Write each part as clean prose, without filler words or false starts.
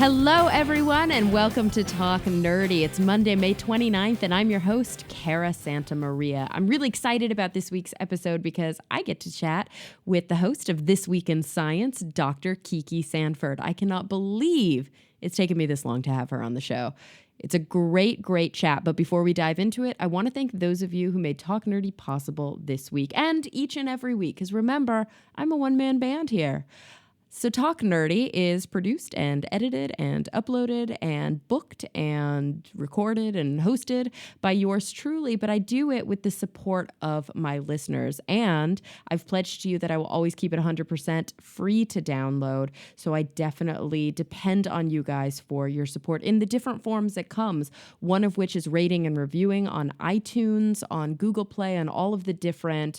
Hello, everyone, and welcome to Talk Nerdy. It's Monday, May 29th, and I'm your host, Cara Santa Maria. I'm really excited about this week's episode because I get to chat with the host of This Week in Science, Dr. Kiki Sanford. I cannot believe it's taken me this long to have her on the show. It's a great, great chat, but before we dive into it, I want to thank those of you who made Talk Nerdy possible this week and each and every week, because remember, I'm a one-man band here. So Talk Nerdy is produced and edited and uploaded and booked and recorded and hosted by yours truly, but I do it with the support of my listeners. And I've pledged to you that I will always keep it 100% free to download. So I definitely depend on you guys for your support in the different forms it comes, one of which is rating and reviewing on iTunes, on Google Play, and all of the different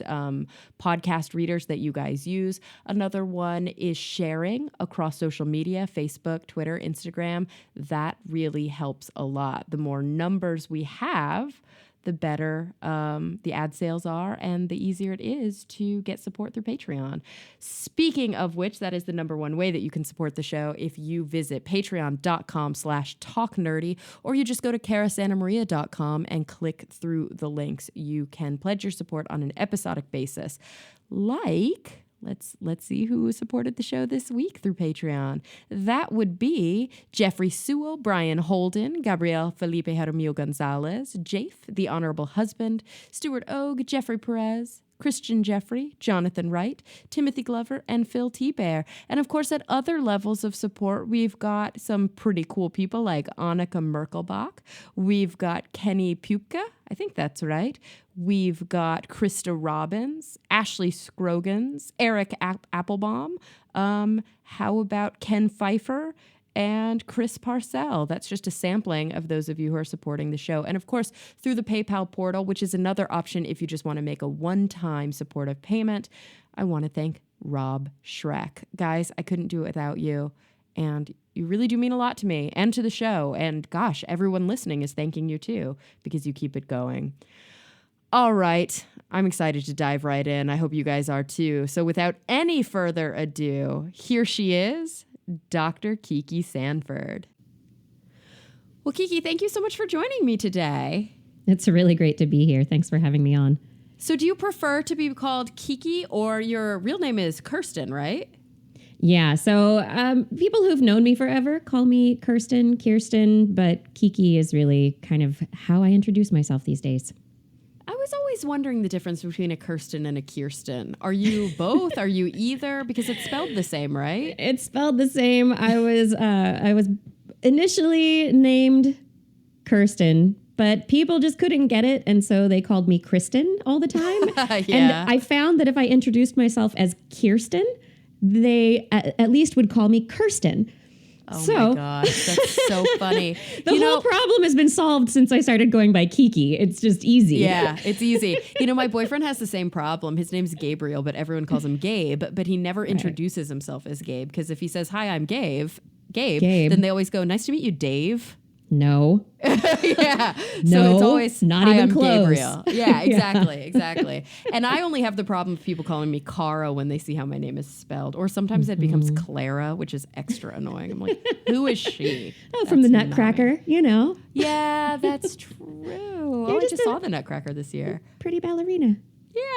podcast readers that you guys use. Another one is sharing across social media, Facebook, Twitter, Instagram. That really helps a lot. The more numbers we have, the better the ad sales are and the easier it is to get support through Patreon. Speaking of which, that is the number one way that you can support the show if you visit patreon.com/talknerdy, or you just go to carasantamaria.com and click through the links. You can pledge your support on an episodic basis. Let's see who supported the show this week through Patreon. That would be Jeffrey Sewell, Brian Holden, Gabriel Felipe Jaramillo Gonzalez, Jafe, The Honorable Husband, Stuart Ogue, Jeffrey Perez, Christian Jeffrey, Jonathan Wright, Timothy Glover, and Phil T. Bear. And of course, at other levels of support, we've got some pretty cool people like Annika Merkelbach. We've got Kenny Puka. I think that's right. We've got Krista Robbins, Ashley Scroggins, Eric Applebaum. How about Ken Pfeiffer? And Chris Parcell. That's just a sampling of those of you who are supporting the show. And of course, through the PayPal portal, which is another option if you just want to make a one-time supportive payment, I want to thank Rob Schreck. Guys, I couldn't do it without you. And you really do mean a lot to me and to the show. And gosh, everyone listening is thanking you too, because you keep it going. All right, I'm excited to dive right in. I hope you guys are too. So without any further ado, here she is, Dr. Kiki Sanford. Well, Kiki, thank you so much for joining me today. It's really great to be here. Thanks for having me on. So do you prefer to be called Kiki, or your real name is Kirsten, right? Yeah, so people who've known me forever call me Kirsten, but Kiki is really kind of how I introduce myself these days. I was always wondering the difference between a Kirsten and a Kirsten. Are you both? Are you either? Because it's spelled the same, right? It's spelled the same. I was initially named Kirsten, but people just couldn't get it, and so they called me Kristen all the time. Yeah. And I found that if I introduced myself as Kirsten, they at least would call me Kirsten. Oh my gosh, that's so funny. The whole problem has been solved since I started going by Kiki. It's just easy. Yeah, it's easy. My boyfriend has the same problem. His name's Gabriel, but everyone calls him Gabe, but he never introduces himself as Gabe, because if he says, "Hi, I'm Gabe, then they always go, "Nice to meet you, Dave." No. Yeah. No, so it's always not even I'm close. Gabriel. Yeah, exactly. And I only have the problem of people calling me Cara when they see how my name is spelled. Or sometimes it becomes Clara, which is extra annoying. I'm like, who is she? Oh, from the Nutcracker, Yeah, that's true. I just saw the Nutcracker this year. Pretty ballerina.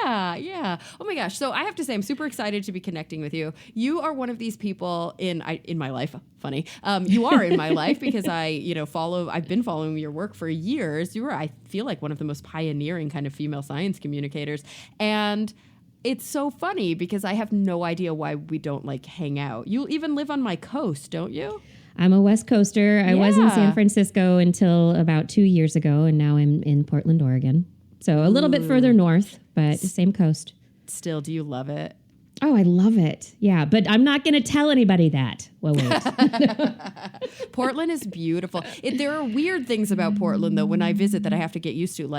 Yeah. Oh my gosh. So I have to say, I'm super excited to be connecting with you. You are one of these people in my life. Funny. You are in my life because I've been following your work for years. You are, I feel like, one of the most pioneering kind of female science communicators. And it's so funny because I have no idea why we don't hang out. You even live on my coast, don't you? I'm a West Coaster. I was in San Francisco until about 2 years ago, and now I'm in Portland, Oregon. So a little bit further north, but the same coast. Still, do you love it? Oh, I love it. Yeah, but I'm not going to tell anybody that. Well, wait. Portland is beautiful. There are weird things about Portland, though, when I visit that I have to get used to.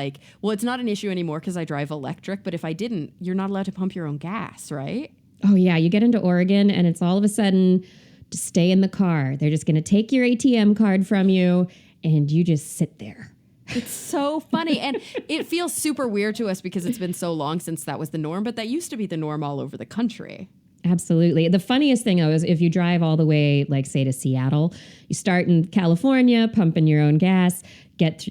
It's not an issue anymore because I drive electric, but if I didn't, you're not allowed to pump your own gas, right? Oh, yeah. You get into Oregon, and it's all of a sudden to stay in the car. They're just going to take your ATM card from you, and you just sit there. It's so funny. And it feels super weird to us because it's been so long since that was the norm, but that used to be the norm all over the country. Absolutely. The funniest thing though is if you drive all the way, like say to Seattle, you start in California, pumping your own gas,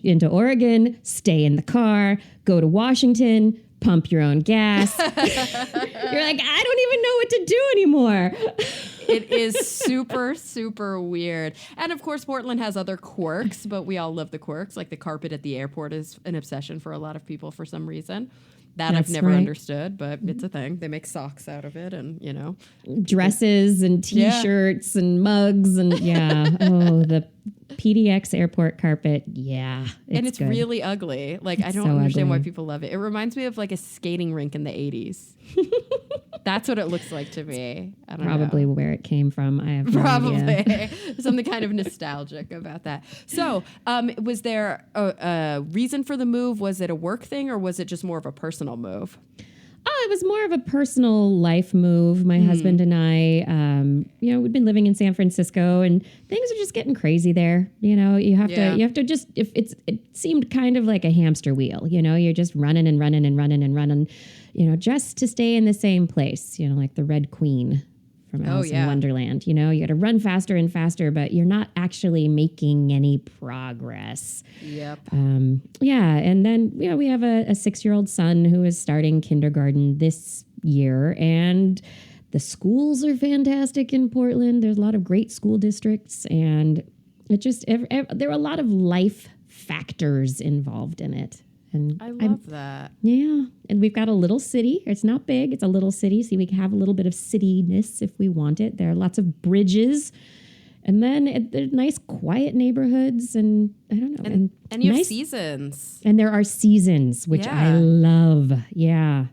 into Oregon, stay in the car, go to Washington, pump your own gas. You're like, I don't even know what to do anymore. It is super, super weird. And of course, Portland has other quirks, but we all love the quirks. Like the carpet at the airport is an obsession for a lot of people for some reason. That I've never understood, but it's a thing. They make socks out of it and, dresses and T-shirts and mugs and the PDX airport carpet. Yeah. It's good. Really ugly. Like, I don't understand why people love it. It reminds me of like a skating rink in the 80s. That's what it looks like to me. I don't know. Probably where it came from. I have no idea. Something kind of nostalgic about that. So, was there a reason for the move? Was it a work thing or was it just more of a personal move? Oh, it was more of a personal life move. My husband and I, we'd been living in San Francisco and things are just getting crazy there. You have to just, it seemed kind of like a hamster wheel, you're just running and running and running and running, just to stay in the same place, like the Red Queen from Alice in Wonderland. You got to run faster and faster, but you're not actually making any progress. Yep. And then we have a 6-year-old son who is starting kindergarten this year, and the schools are fantastic in Portland. There's a lot of great school districts, and it just there are a lot of life factors involved in it. And I love that. Yeah. And we've got a little city. It's not big. It's a little city. So we can have a little bit of cityness if we want it. There are lots of bridges. And then there's nice, quiet neighborhoods. And I don't know. And you have seasons. And there are seasons, which I love. Yeah.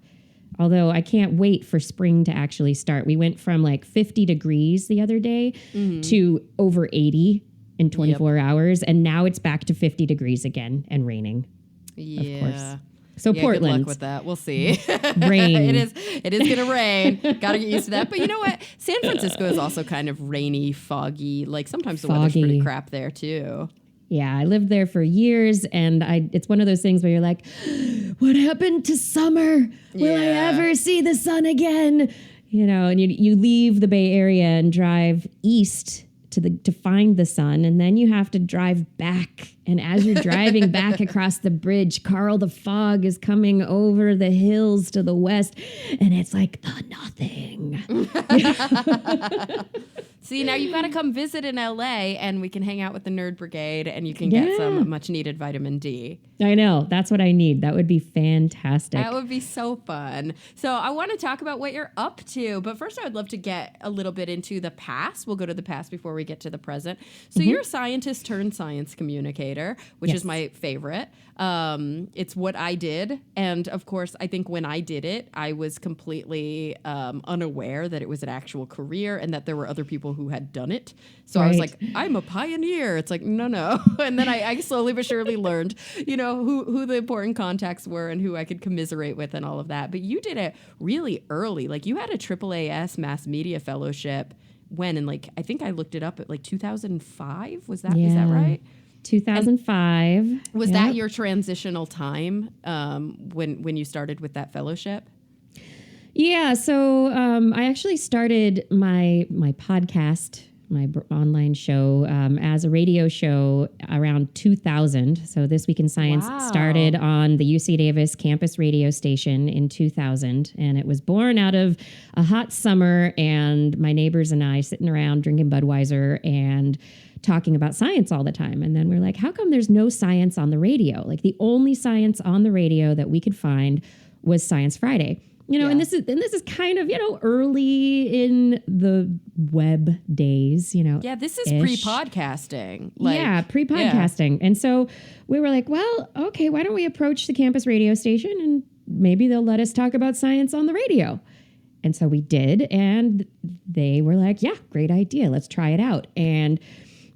Although I can't wait for spring to actually start. We went from like 50 degrees the other day to over 80 in 24 hours. And now it's back to 50 degrees again and raining. Yeah. Of course. So Portland. Good luck with that. We'll see. Rain. It is going to rain. Got to get used to that. But you know what? San Francisco is also kind of rainy, foggy. Like sometimes the weather's pretty crap there too. Yeah, I lived there for years, and it's one of those things where you're like, what happened to summer? Will I ever see the sun again? And you leave the Bay Area and drive east to find the sun, and then you have to drive back. And as you're driving back across the bridge, Carl, the fog is coming over the hills to the west, and it's like the nothing. See, now you've got to come visit in LA, and we can hang out with the Nerd Brigade, and you can get some much needed vitamin D. I know. That's what I need. That would be fantastic. That would be so fun. So I want to talk about what you're up to. But first, I would love to get a little bit into the past. We'll go to the past before we get to the present. So you're a scientist turned science communicator, which is my favorite. It's what I did. And of course, I think when I did it, I was completely unaware that it was an actual career and that there were other people who had done it. So I was like, I'm a pioneer. It's like, no. And then I slowly but surely learned, who the important contacts were and who I could commiserate with and all of that. But you did it really early. Like you had a AAAS mass media fellowship when, and like, I think I looked it up at like 2005. Is that right? 2005. And was that your transitional time when you started with that fellowship? Yeah. So I actually started my podcast, my online show, as a radio show around 2000. So This Week in Science started on the UC Davis campus radio station in 2000. And it was born out of a hot summer and my neighbors and I sitting around drinking Budweiser and talking about science all the time. And then we're like, how come there's no science on the radio? Like the only science on the radio that we could find was Science Friday. And this is kind of, early in the web days, Yeah, this is pre-podcasting. Pre-podcasting. Yeah. And so we were like, well, okay, why don't we approach the campus radio station and maybe they'll let us talk about science on the radio. And so we did, and they were like, yeah, great idea. Let's try it out. And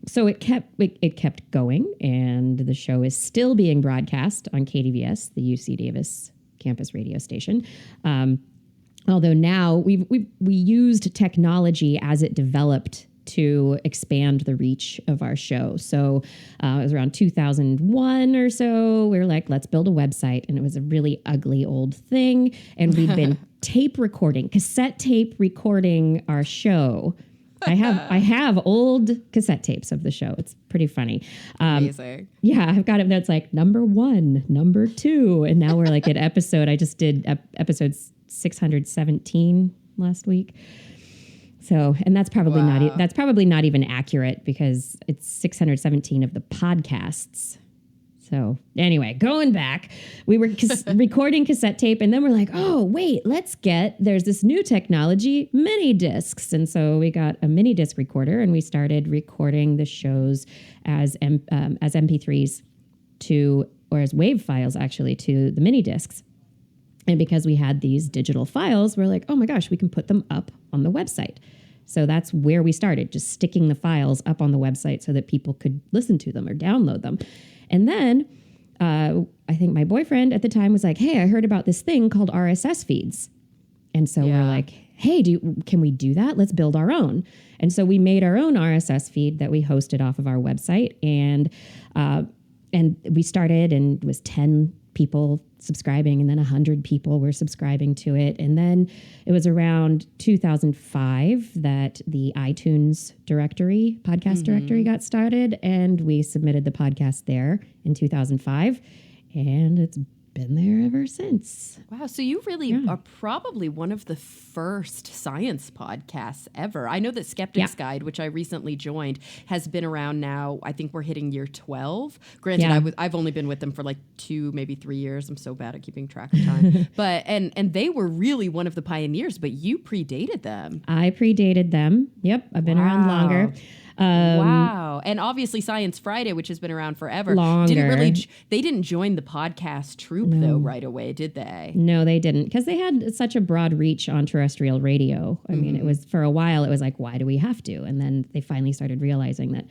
so it kept going, and the show is still being broadcast on KDVS, the UC Davis campus radio station. Although now we used technology as it developed to expand the reach of our show. So it was around 2001 or so. We were like, let's build a website. And it was a really ugly old thing. And we'd been cassette tape recording our show. I have old cassette tapes of the show. It's pretty funny. Amazing. Yeah, I've got it. That's like number 1, number 2. And now we're like at I just did episode 617 last week. So, and that's probably not even accurate because it's 617 of the podcasts. So anyway, going back, we were recording cassette tape, and then we're like, oh, wait, there's this new technology, mini discs. And so we got a mini disc recorder, and we started recording the shows as MP3s or as WAV files, actually, to the mini discs. And because we had these digital files, we're like, oh my gosh, we can put them up on the website. So that's where we started, just sticking the files up on the website so that people could listen to them or download them. And then I think my boyfriend at the time was like, hey, I heard about this thing called RSS feeds. And so we're like, hey, can we do that? Let's build our own. And so we made our own RSS feed that we hosted off of our website. And we started, and it was 10 people subscribing, and then 100 people were subscribing to it. And then it was around 2005 that the iTunes podcast directory got started, and we submitted the podcast there in 2005, and it's been there ever since. Wow. So you really are probably one of the first science podcasts ever. I know that Skeptic's Guide, which I recently joined, has been around now. I think we're hitting year 12. Granted, I've only been with them for like 2, maybe 3 years. I'm so bad at keeping track of time. But and they were really one of the pioneers, but you predated them. I predated them. Yep. I've been around longer. Wow. And obviously Science Friday, which has been around forever, they didn't join the podcast troupe though right away, did they? No, they didn't, because they had such a broad reach on terrestrial radio. I mean, it was, for a while, it was like, why do we have to? And then they finally started realizing that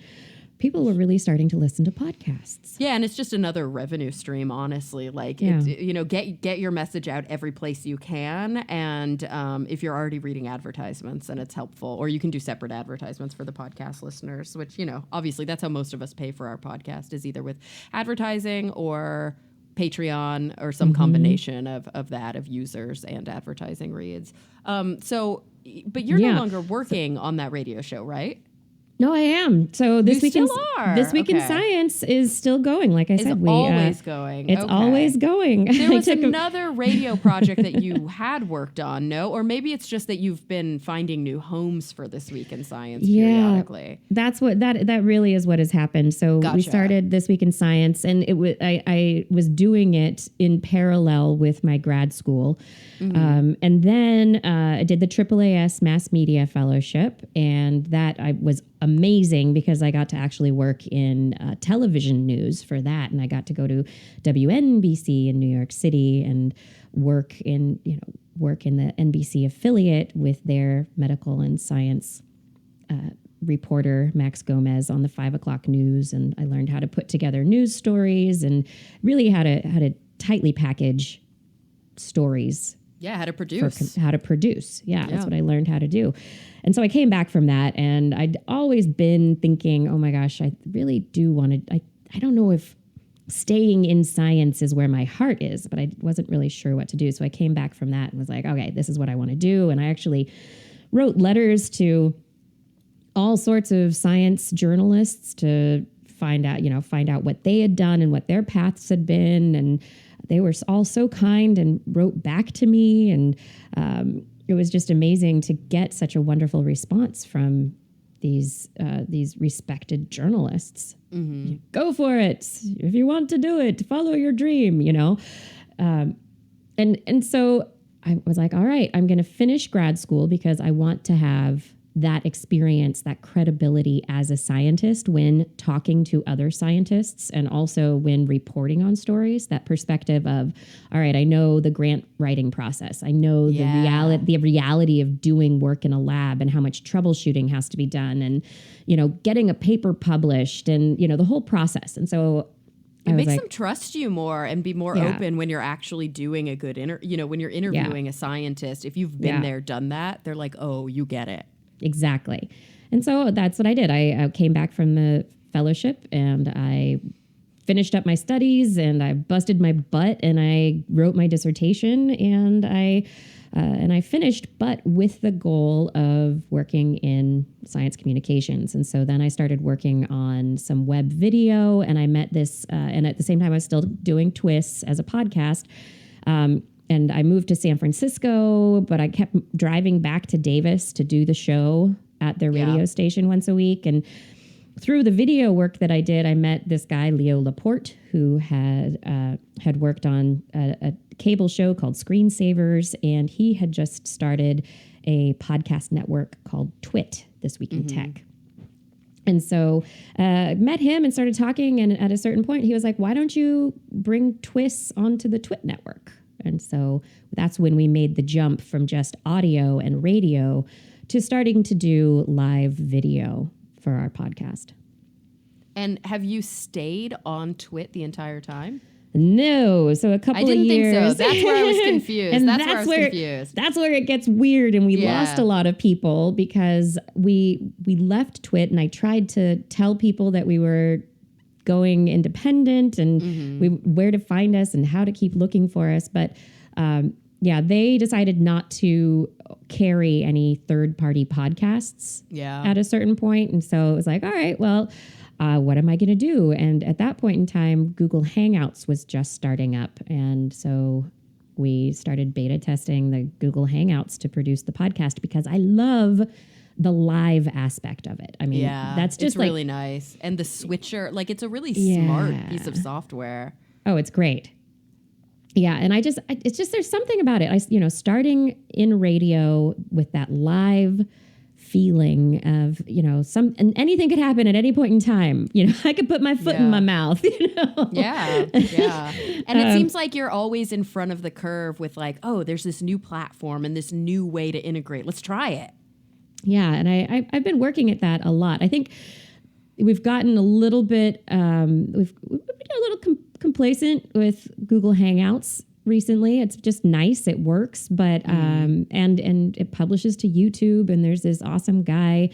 people were really starting to listen to podcasts. Yeah, and it's just another revenue stream, honestly. Like, get your message out every place you can. And if you're already reading advertisements, and it's helpful, or you can do separate advertisements for the podcast listeners, which, obviously that's how most of us pay for our podcast, is either with advertising or Patreon or some combination of users and advertising reads. But you're no longer working on that radio show, right? No, I am. So this week in science is still going. Like I said, it's always going. It's always going. There was another radio project that you had worked on, no? Or maybe it's just that you've been finding new homes for This Week in Science periodically. That's what that really is what has happened. So we started This Week in Science, and I was doing it in parallel with my grad school. And then I did the AAAS Mass Media Fellowship, and that was amazing because I got to actually work in television news for that, and I got to go to WNBC in New York City and work in the NBC affiliate with their medical and science reporter Max Gomez on the 5 o'clock news, and I learned how to put together news stories and really how to tightly package stories. Yeah, how to produce. Yeah, that's what I learned how to do. And so I came back from that, and I'd always been thinking, oh my gosh, I really do want to, I don't know if staying in science is where my heart is, but I wasn't really sure what to do. So I came back from that and was like, okay, this is what I want to do. And I actually wrote letters to all sorts of science journalists to find out what they had done and what their paths had been. And they were all so kind and wrote back to me. And it was just amazing to get such a wonderful response from these respected journalists. Mm-hmm. Go for it. If you want to do it, follow your dream, And so I was like, all right, I'm going to finish grad school because I want to have that experience, that credibility as a scientist when talking to other scientists, and also when reporting on stories, that perspective of, all right, I know the grant writing process. I know the reality of doing work in a lab and how much troubleshooting has to be done, and, getting a paper published, and, the whole process. And so it makes them trust you more and be more open when you're actually doing a good when you're interviewing a scientist. If you've been there, done that, they're like, oh, you get it. Exactly. And so that's what I did. I came back from the fellowship and I finished up my studies and I busted my butt and I wrote my dissertation and I finished, but with the goal of working in science communications. And so then I started working on some web video and I met this, and at the same time I was still doing twists as a podcast. And I moved to San Francisco, but I kept driving back to Davis to do the show at their radio station once a week. And through the video work that I did, I met this guy, Leo Laporte, who had worked on a cable show called Screensavers, and he had just started a podcast network called Twit, This Week in Tech. And so met him and started talking, and at a certain point, he was like, why don't you bring twists onto the Twit network? And so that's when we made the jump from just audio and radio to starting to do live video for our podcast. And have you stayed on Twit the entire time? No. So a couple of years. I didn't think so. That's where I was confused. And that's where confused. That's where it gets weird. And we lost a lot of people because we left Twit and I tried to tell people that we were going independent and where to find us and how to keep looking for us. But they decided not to carry any third-party podcasts at a certain point. And so it was like, all right, well, what am I going to do? And at that point in time, Google Hangouts was just starting up. And so we started beta testing the Google Hangouts to produce the podcast because I love the live aspect of it. I mean, that's just it's really nice. And the switcher, like it's a really smart piece of software. Oh, it's great. Yeah. And it's just, there's something about it. Starting in radio with that live feeling of, and anything could happen at any point in time. I could put my foot in my mouth, Yeah. And it seems like you're always in front of the curve with like, oh, there's this new platform and this new way to integrate. Let's try it. Yeah. And I've been working at that a lot. I think we've gotten a little bit, we've been a little complacent with Google Hangouts recently. It's just nice. It works, but, and it publishes to YouTube. And there's this awesome guy,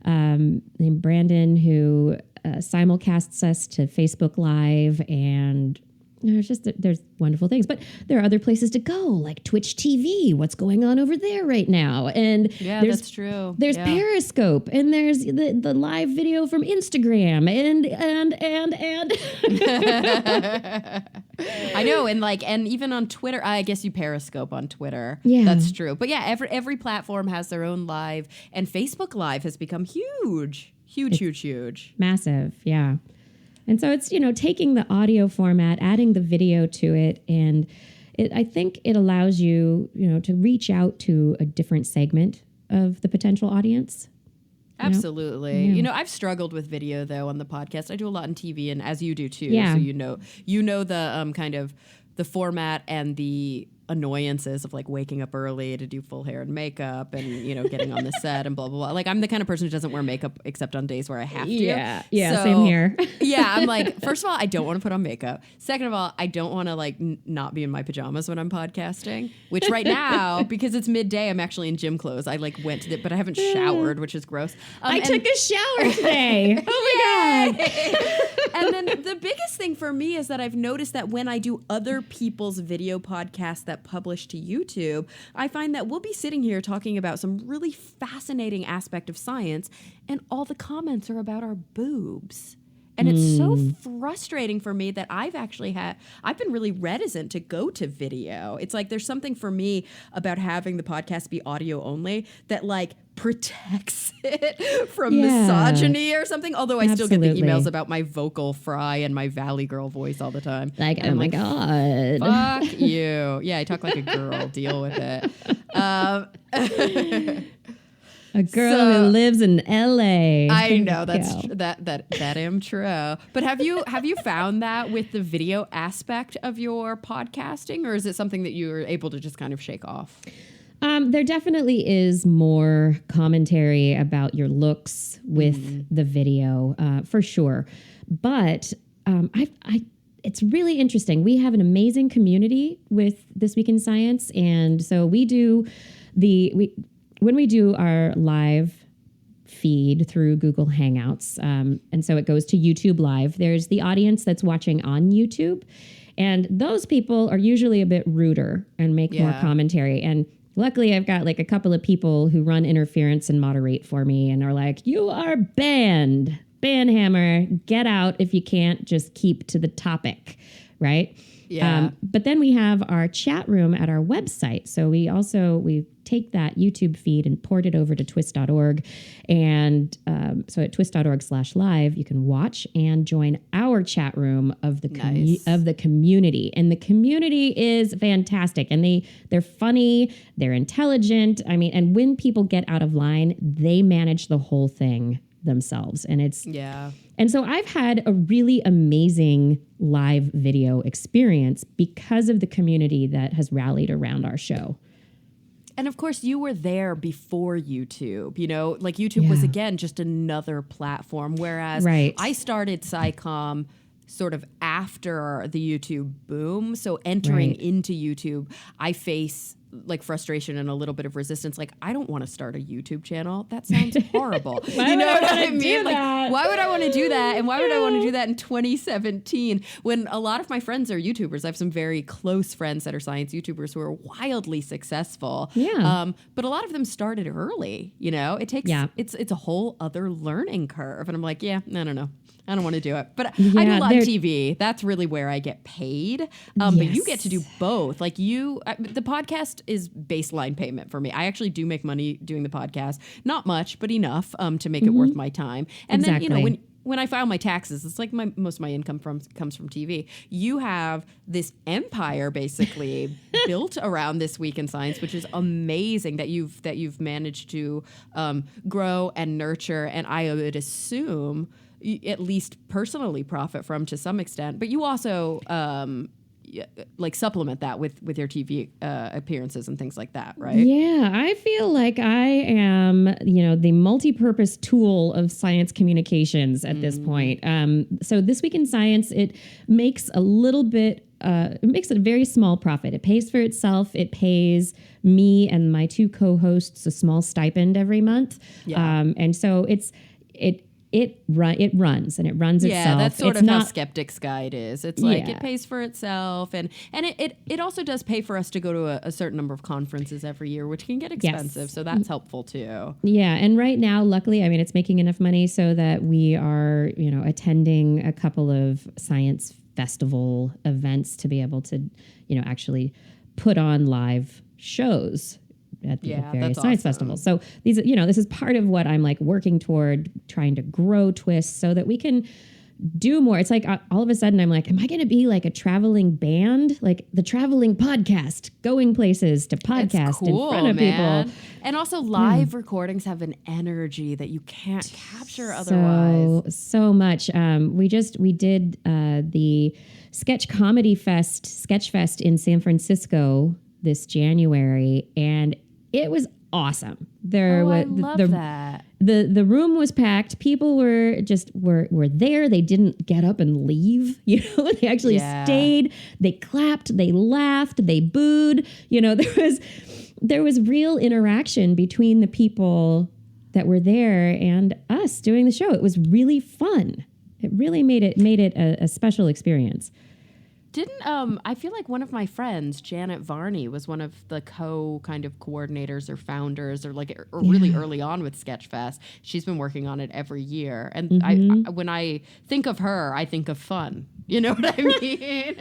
named Brandon who, simulcasts us to Facebook Live, and there's wonderful things, but there are other places to go, like Twitch TV. What's going on over there right now? And that's true. There's Periscope, and there's the live video from Instagram, and I know, and even on Twitter, I guess you Periscope on Twitter. Yeah, that's true. But yeah, every platform has their own live, and Facebook Live has become huge, massive. Yeah. And so it's, taking the audio format, adding the video to it, and I think it allows you, to reach out to a different segment of the potential audience. Absolutely. Yeah. I've struggled with video though on the podcast. I do a lot in TV, and as you do too. Yeah. So you know the kind of the format and the annoyances of like waking up early to do full hair and makeup and getting on the set and blah blah blah. Like I'm the kind of person who doesn't wear makeup except on days where I have to. Yeah, so, same here. I'm like, first of all, I don't want to put on makeup. Second of all, I don't want to like not be in my pajamas when I'm podcasting. Which right now, because it's midday, I'm actually in gym clothes. I like went to but I haven't showered, which is gross. I took a shower today. Oh my God! And then the biggest thing for me is that I've noticed that when I do other people's video podcasts that publish to YouTube, I find that we'll be sitting here talking about some really fascinating aspect of science, and all the comments are about our boobs. And it's so frustrating for me that I've been really reticent to go to video. It's like there's something for me about having the podcast be audio only that like protects it from misogyny or something. Although I still get the emails about my vocal fry and my Valley Girl voice all the time. Like, oh my God. Fuck you. Yeah, I talk like a girl. Deal with it. A girl who lives in LA. I know that am true. But have you found that with the video aspect of your podcasting, or is it something that you're able to just kind of shake off? There definitely is more commentary about your looks with the video, for sure. But it's really interesting. We have an amazing community with This Week in Science, and so we do when we do our live feed through Google Hangouts. And so it goes to YouTube Live. There's the audience that's watching on YouTube. And those people are usually a bit ruder and make more commentary. And luckily, I've got like a couple of people who run interference and moderate for me and are like, you are banned. Banhammer, get out if you can't just keep to the topic, right? Yeah. But then we have our chat room at our website. So we take that YouTube feed and port it over to twist.org. And so at twist.org/live, you can watch and join our chat room of the of the community. And the community is fantastic. And they're funny, they're intelligent. I mean, and when people get out of line, they manage the whole thing themselves. And and so I've had a really amazing live video experience because of the community that has rallied around our show. And of course, you were there before YouTube, you know, like YouTube was, again, just another platform. Whereas I started SciComm sort of after the YouTube boom. So entering into YouTube, I face like frustration and a little bit of resistance. Like, I don't want to start a YouTube channel. That sounds horrible. You know what I mean? Like, why would I want to do that? And why would I want to do that in 2017 when a lot of my friends are YouTubers? I have some very close friends that are science YouTubers who are wildly successful. But a lot of them started early, you know? It takes, it's a whole other learning curve. And I'm like, I don't know. I don't want to do it. But I do live TV. That's really where I get paid. But you get to do both. Like the podcast is baseline payment for me. I actually do make money doing the podcast. Not much, but enough to make it worth my time. And then, you know, when I file my taxes, it's like most of my income comes from TV. You have this empire basically built around This Week in Science, which is amazing that you've managed to grow and nurture. And I would assume at least personally profit from to some extent, but you also like supplement that with your TV appearances and things like that, right? Yeah, I feel like I am, you know, the multi-purpose tool of science communications at this point. So This Week in Science, it makes a little bit, it makes a very small profit. It pays for itself. It pays me and my two co-hosts a small stipend every month. And so it runs and it runs itself. Yeah, that's sort of how Skeptics Guide is. It's like it pays for itself, and it also does pay for us to go to a certain number of conferences every year, which can get expensive. So that's helpful too. Yeah, and right now, luckily, I mean, it's making enough money so that we are, you know, attending a couple of science festival events to be able to, you know, actually put on live shows at the various science festivals. So these, you know, this is part of what I'm like working toward, trying to grow Twist so that we can do more. It's like all of a sudden I'm like, am I going to be like a traveling band? Like the traveling podcast, going places to podcast in front of people. And also live recordings have an energy that you can't capture otherwise. So much. We did the Sketch Fest in San Francisco this January, and it was awesome. I love that. The room was packed. People were there. They didn't get up and leave. You know, they actually stayed. They clapped. They laughed. They booed. You know, there was real interaction between the people that were there and us doing the show. It was really fun. It really made it a special experience. I feel like one of my friends, Janet Varney, was one of the kind of coordinators or founders or really early on with Sketchfest. She's been working on it every year. And when I think of her, I think of fun. You know what I mean?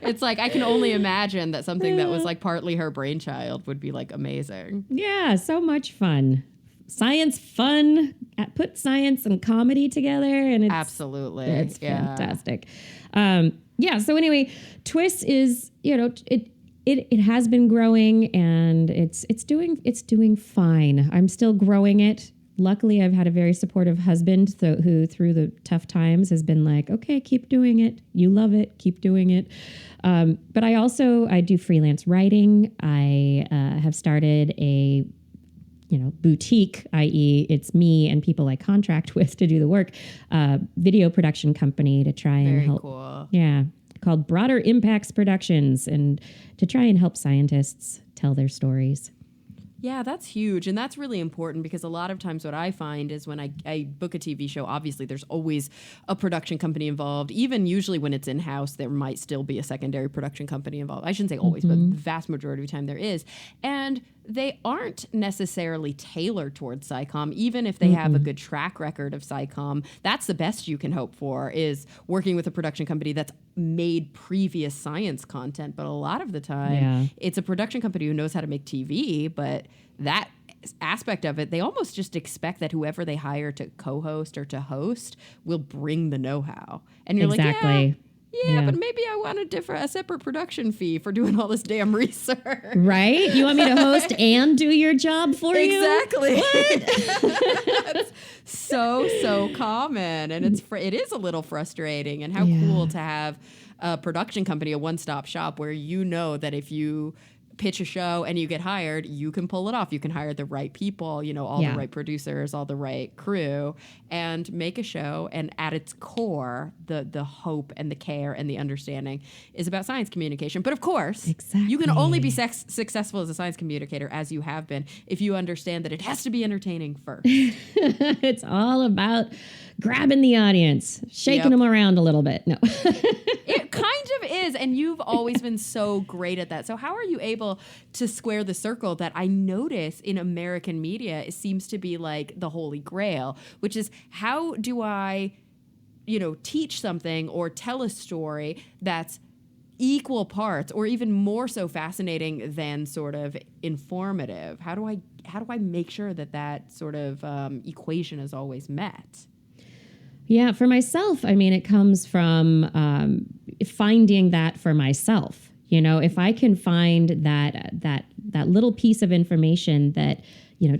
It's like, I can only imagine that something that was like partly her brainchild would be like amazing. Yeah, so much fun. Science fun. Put science and comedy together. And it's absolutely. It's fantastic. So anyway, Twist is, you know, it has been growing and it's doing fine. I'm still growing it. Luckily, I've had a very supportive husband who through the tough times has been like, okay, keep doing it. You love it. Keep doing it. But I do freelance writing. I have started a boutique, i.e. it's me and people I contract with to do the work, video production company to try and help. Very cool. Yeah. Called Broader Impacts Productions, and to try and help scientists tell their stories. Yeah, that's huge. And that's really important because a lot of times what I find is when I book a TV show, obviously there's always a production company involved. Even usually when it's in-house, there might still be a secondary production company involved. I shouldn't say always, but the vast majority of the time there is. And they aren't necessarily tailored towards SciComm, even if they have a good track record of SciComm. That's the best you can hope for, is working with a production company that's made previous science content. But a lot of the time, it's a production company who knows how to make TV, but that aspect of it, they almost just expect that whoever they hire to co-host or to host will bring the know-how. And you're like, yeah, but maybe I want a separate production fee for doing all this damn research. Right? You want me to host and do your job for you? Exactly. It's so common, and it is a little frustrating. And how cool to have a production company, a one-stop shop where you know that if you pitch a show and you get hired, you can pull it off. You can hire the right people, all the right producers, all the right crew, and make a show. And at its core, the hope and the care and the understanding is about science communication. But of course, you can only be successful as a science communicator, as you have been, if you understand that it has to be entertaining first. It's all about grabbing the audience, shaking them around a little bit. No. It kind of is, and you've always been so great at that. So how are you able to square the circle that I notice in American media, it seems to be like the holy grail, which is how do I, teach something or tell a story that's equal parts or even more so fascinating than sort of informative? How do I make sure that sort of equation is always met? Yeah, for myself, it comes from finding that for myself. If I can find that little piece of information that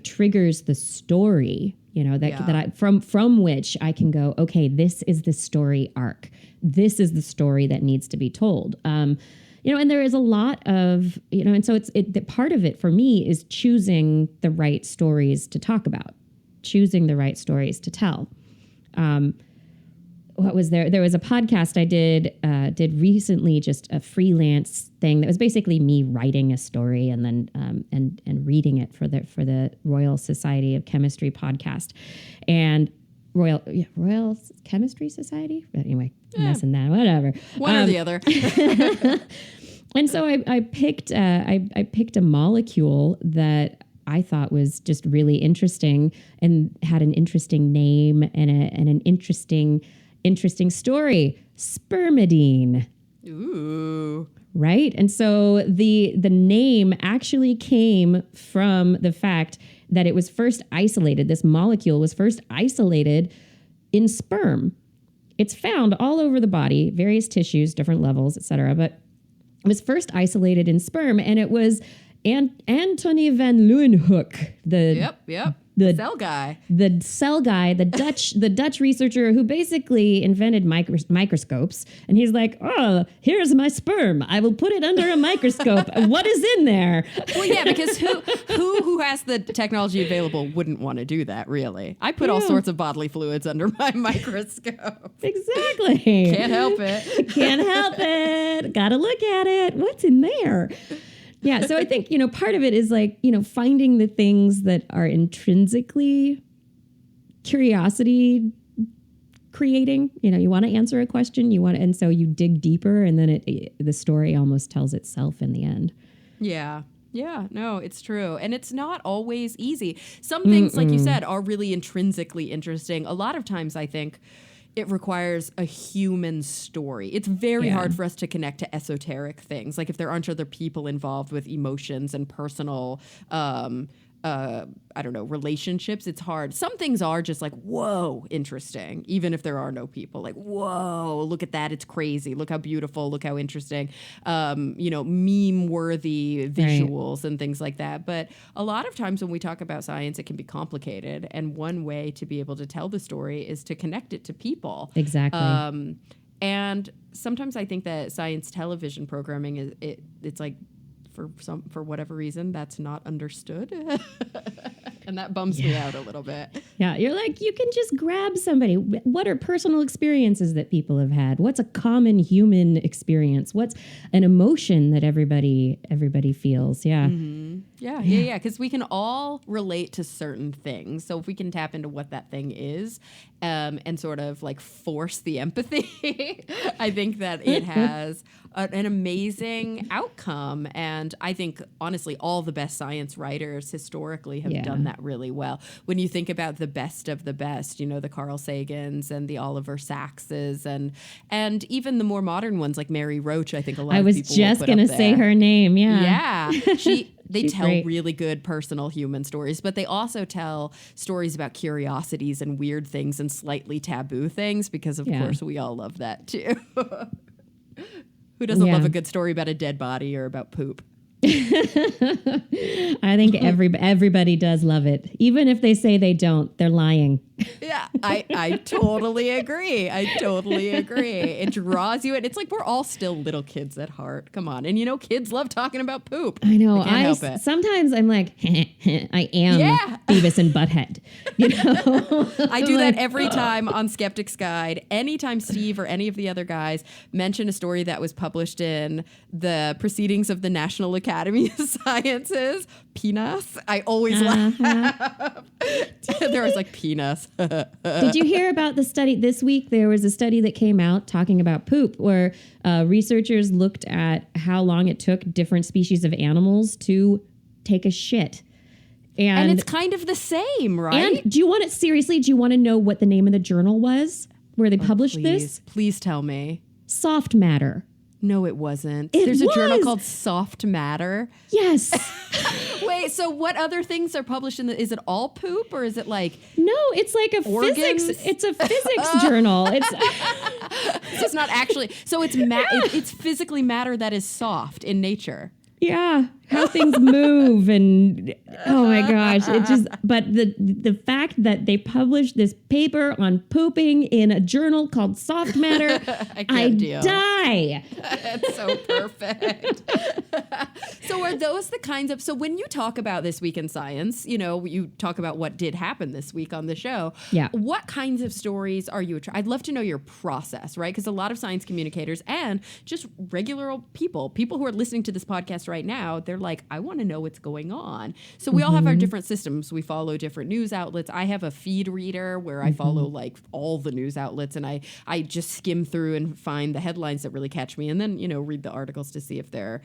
triggers the story, that I from which I can go, okay, this is the story arc. This is the story that needs to be told. And there is a lot of and so the part of it for me is choosing the right stories to talk about, choosing the right stories to tell. What was there? There was a podcast I did recently, just a freelance thing that was basically me writing a story and then and reading it for the Royal Society of Chemistry podcast, and Royal Chemistry Society. But anyway, messing that, whatever. One or the other. And so I picked a molecule that I thought was just really interesting and had an interesting name and an interesting story. Spermidine. Ooh. Right? And so the name actually came from the fact that it was first isolated. This molecule was first isolated in sperm. It's found all over the body, various tissues, different levels, et cetera, but it was first isolated in sperm, and it was Antony van Leeuwenhoek, the cell guy, the Dutch researcher who basically invented microscopes. And he's like, oh, here's my sperm. I will put it under a microscope. What is in there? Well, yeah, because who has the technology available wouldn't want to do that, really? I put all sorts of bodily fluids under my microscope. Exactly. Can't help it. Can't help it. Gotta look at it. What's in there? Yeah, so I think, part of it is like, finding the things that are intrinsically curiosity creating. You want to answer a question, and so you dig deeper, and then the story almost tells itself in the end. Yeah. Yeah, no, it's true. And it's not always easy. Some things, like you said, are really intrinsically interesting. A lot of times, I think, it requires a human story. It's very hard for us to connect to esoteric things. Like if there aren't other people involved with emotions and personal, relationships, it's hard. Some things are just like, whoa, interesting. Even if there are no people, like, whoa, look at that. It's crazy. Look how beautiful. Look how interesting. Meme-worthy visuals and things like that. But a lot of times when we talk about science, it can be complicated. And one way to be able to tell the story is to connect it to people. Exactly. And sometimes I think that science television programming it's like, for whatever reason, that's not understood. And that bums me out a little bit. Yeah, you're like, you can just grab somebody. What are personal experiences that people have had? What's a common human experience? What's an emotion that everybody feels? Yeah. Mm-hmm. Yeah. Because we can all relate to certain things. So if we can tap into what that thing is, and sort of like force the empathy, I think that it has an amazing outcome. And I think, honestly, all the best science writers historically have done that really well. When you think about the best of the best, the Carl Sagans and the Oliver Sackses, and even the more modern ones like Mary Roach, I think a lot of people will put up there. I was just going to say her name. Yeah. They tell great. really good personal human stories, but they also tell stories about curiosities and weird things and slightly taboo things because, of course, we all love that too. Who doesn't love a good story about a dead body or about poop? I think everybody does love it. Even if they say they don't, they're lying. Yeah, I totally agree. It draws you in. It's like we're all still little kids at heart. Come on. And kids love talking about poop. I know. Can't help it. Sometimes I'm like, I am Beavis and Butthead. I do that every time on Skeptic's Guide. Anytime Steve or any of the other guys mention a story that was published in the Proceedings of the National Academy of Sciences, penis, I always laugh. There was like penis. Did you hear about the study this week? There was a study that came out talking about poop where researchers looked at how long it took different species of animals to take a shit. And it's kind of the same, right? And do you want to know what the name of the journal was where they published this? Please tell me. Soft Matter. No, it wasn't. There's a journal called Soft Matter. Yes. Wait, so what other things are published in is it all poop or is it like No, it's like a organs? It's a physics journal. It's So it's not actually. So it's physically matter that is soft in nature. Yeah, how things move and oh my gosh, but the fact that they published this paper on pooping in a journal called Soft Matter, I die. That's so perfect. So are those the kinds of, so when you talk about This Week in Science, you talk about what did happen this week on the show. Yeah. What kinds of stories are you, I'd love to know your process, right? Because a lot of science communicators and just regular old people who are listening to this podcast right now, they're like, I want to know what's going on. So we all have our different systems. We follow different news outlets. I have a feed reader where I follow like all the news outlets and I just skim through and find the headlines that really catch me and then, read the articles to see if they're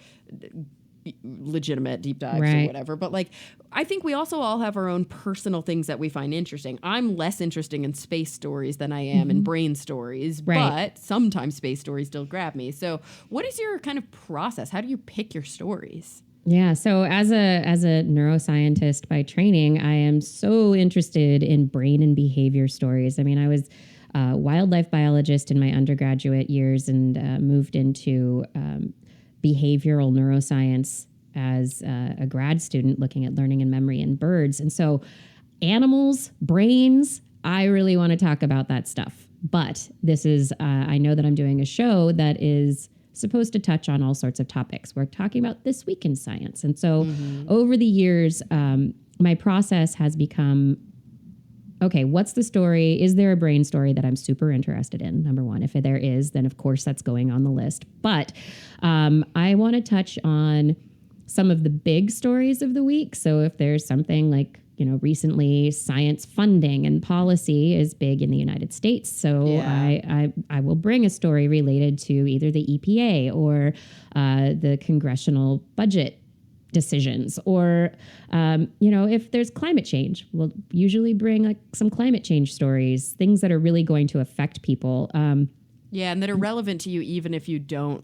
legitimate deep dives or whatever. But like, I think we also all have our own personal things that we find interesting. I'm less interested in space stories than I am in brain stories, but sometimes space stories still grab me. So what is your kind of process? How do you pick your stories? Yeah. So as a neuroscientist by training, I am so interested in brain and behavior stories. I mean, I was a wildlife biologist in my undergraduate years and moved into behavioral neuroscience as a grad student looking at learning and memory in birds. And so animals, brains, I really want to talk about that stuff. But this is, I know that I'm doing a show that is supposed to touch on all sorts of topics. We're talking about This Week in Science. And so over the years, my process has become, okay, what's the story? Is there a brain story that I'm super interested in? Number one, if there is, then of course that's going on the list. But I want to touch on some of the big stories of the week. So if there's something like, recently science funding and policy is big in the United States. So I will bring a story related to either the EPA or the congressional budget decisions or, if there's climate change, we'll usually bring like some climate change stories, things that are really going to affect people. And that are relevant to you even if you don't,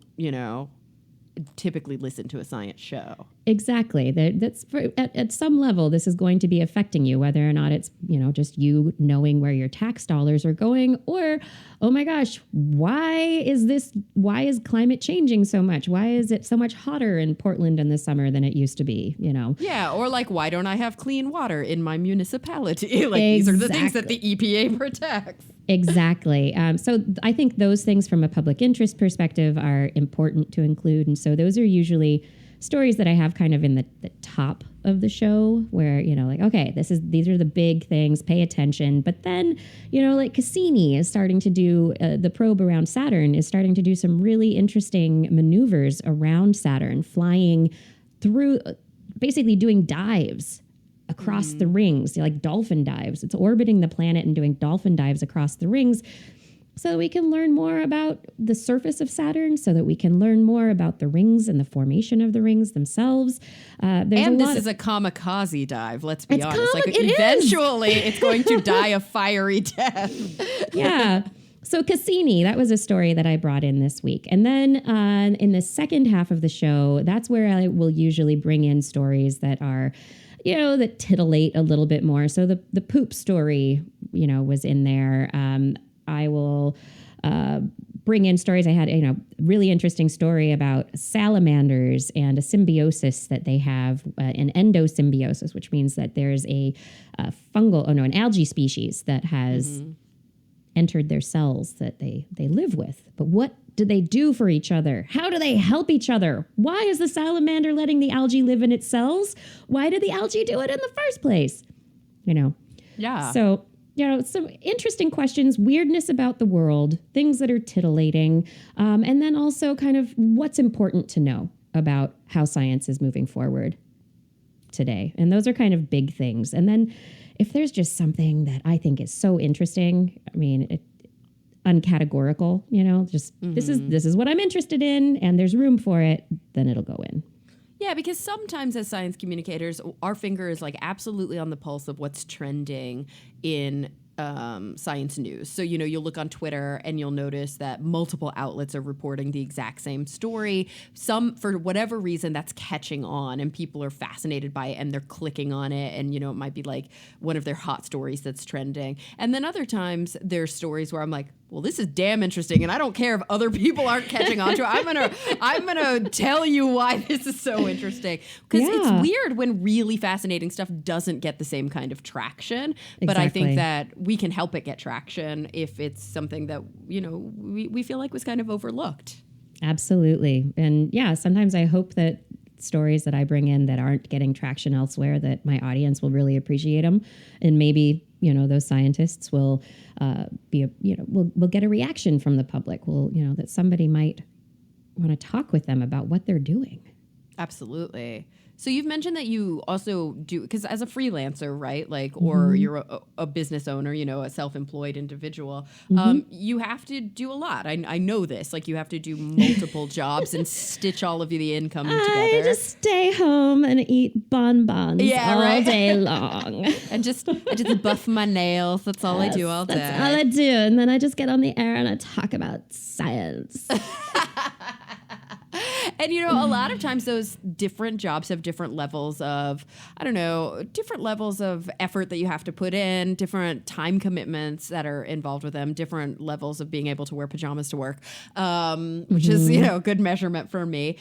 typically listen to a science show. Exactly. That's at some level, this is going to be affecting you, whether or not it's, just you knowing where your tax dollars are going or, oh my gosh, why is climate changing so much? Why is it so much hotter in Portland in the summer than it used to be, Yeah. Or like, why don't I have clean water in my municipality? Like these are the things that the EPA protects. Exactly. So I think those things from a public interest perspective are important to include. And so those are usually stories that I have kind of in the top of the show where, like, okay, these are the big things, pay attention. But then, like Cassini is starting to do, the probe around Saturn is starting to do some really interesting maneuvers around Saturn, flying through basically doing dives across the rings, like dolphin dives. It's orbiting the planet and doing dolphin dives across the rings so that we can learn more about the surface of Saturn, so that we can learn more about the rings and the formation of the rings themselves. This is a kamikaze dive, let's be honest. Eventually it's going to die a fiery death. Yeah. So Cassini, that was a story that I brought in this week. And then in the second half of the show, that's where I will usually bring in stories that are, that titillate a little bit more. So the poop story, was in there. I will bring in stories. I had, really interesting story about salamanders and a symbiosis that they have, an endosymbiosis, which means that there's an algae species that has entered their cells that they live with. But what do they do for each other? How do they help each other? Why is the salamander letting the algae live in its cells? Why did the algae do it in the first place? Yeah. So, some interesting questions, weirdness about the world, things that are titillating, and then also kind of what's important to know about how science is moving forward today. And those are kind of big things. And then if there's just something that I think is so interesting, uncategorical, this is what I'm interested in and there's room for it, then it'll go in. Yeah, because sometimes as science communicators, our finger is like absolutely on the pulse of what's trending in science news. So, you'll look on Twitter and you'll notice that multiple outlets are reporting the exact same story. Some, for whatever reason, that's catching on and people are fascinated by it and they're clicking on it. And, it might be like one of their hot stories that's trending. And then other times there's stories where I'm like, well, this is damn interesting, and I don't care if other people aren't catching on to it. I'm gonna tell you why this is so interesting, because it's weird when really fascinating stuff doesn't get the same kind of traction. Exactly. But I think that we can help it get traction if it's something that we feel like was kind of overlooked. Absolutely, and sometimes I hope that stories that I bring in that aren't getting traction elsewhere, that my audience will really appreciate them, and maybe those scientists will will get a reaction from the public. That somebody might want to talk with them about what they're doing. Absolutely. So you've mentioned that you also do, because as a freelancer, right? Or you're a business owner, a self-employed individual, you have to do a lot. I know this. You have to do multiple jobs and stitch all of the income together. I just stay home and eat bonbons all day long. And I just buff my nails. That's all I do all day. That's all I do. And then I just get on the air and I talk about science. And, a lot of times those different jobs have different levels of, different levels of effort that you have to put in, different time commitments that are involved with them, different levels of being able to wear pajamas to work, which is, a good measurement for me.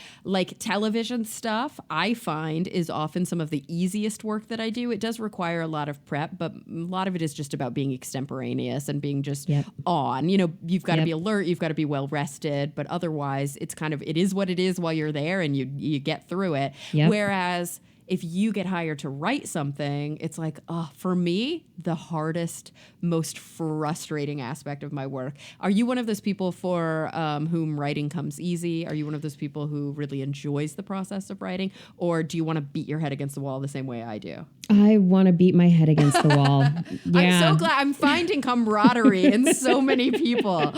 Television stuff, I find, is often some of the easiest work that I do. It does require a lot of prep, but a lot of it is just about being extemporaneous and being just on. You've got to be alert, you've got to be well rested, but otherwise it's it is what it is while you're there and you get through it. Yep. Whereas if you get hired to write something, it's for me, the hardest, most frustrating aspect of my work. Are you one of those people for whom writing comes easy? Are you one of those people who really enjoys the process of writing? Or do you want to beat your head against the wall the same way I do? I want to beat my head against the wall. I'm so glad I'm finding camaraderie in so many people.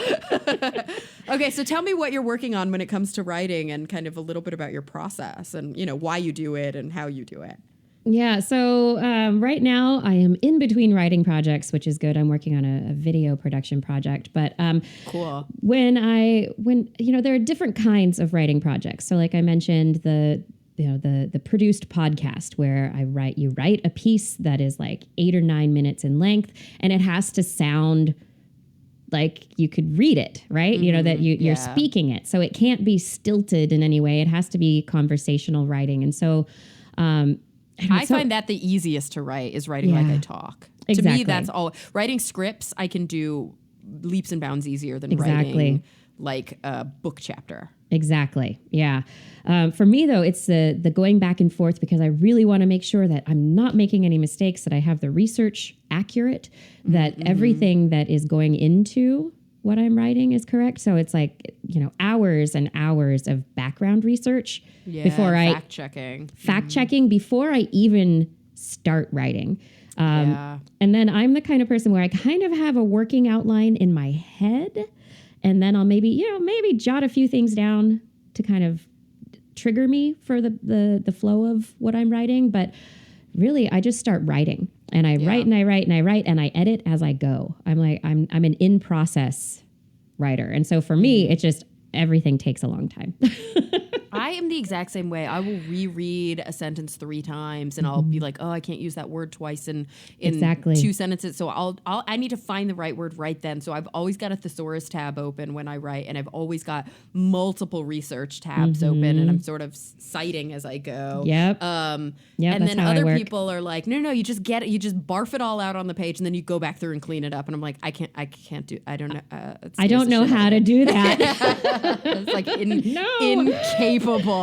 Okay, so tell me what you're working on when it comes to writing and kind of a little bit about your process and, why you do it and how you do it. Yeah, so right now I am in between writing projects, which is good. I'm working on a video production project, but cool. When there are different kinds of writing projects. So like I mentioned, the produced podcast where you write a piece that is 8 or 9 minutes in length, and it has to sound like you could read it, right? That you're speaking it. So it can't be stilted in any way. It has to be conversational writing. And so I find that the easiest to write is writing like I talk. Exactly. To me, that's all. Writing scripts, I can do leaps and bounds easier than writing a book chapter. Exactly. Yeah. For me, though, it's the going back and forth, because I really want to make sure that I'm not making any mistakes, that I have the research accurate, that everything that is going into what I'm writing is correct. So it's like, hours and hours of background research before fact checking before I even start writing. And then I'm the kind of person where I kind of have a working outline in my head, and then I'll maybe jot a few things down to kind of trigger me for the flow of what I'm writing. But really, I just start writing, and I write and I write and I write and I edit as I go. I'm an in process writer, and so for me, it's just everything takes a long time. I am the exact same way. I will reread a sentence 3 times and I'll be like, oh, I can't use that word twice in exactly. 2 sentences. So I need to find the right word right then. So I've always got a thesaurus tab open when I write, and I've always got multiple research tabs open, and I'm sort of citing as I go. Yep. And then other people are like, no, you just get it. You just barf it all out on the page, and then you go back through and clean it up. And I'm like, I don't know. I don't know how to do that. It's like incapable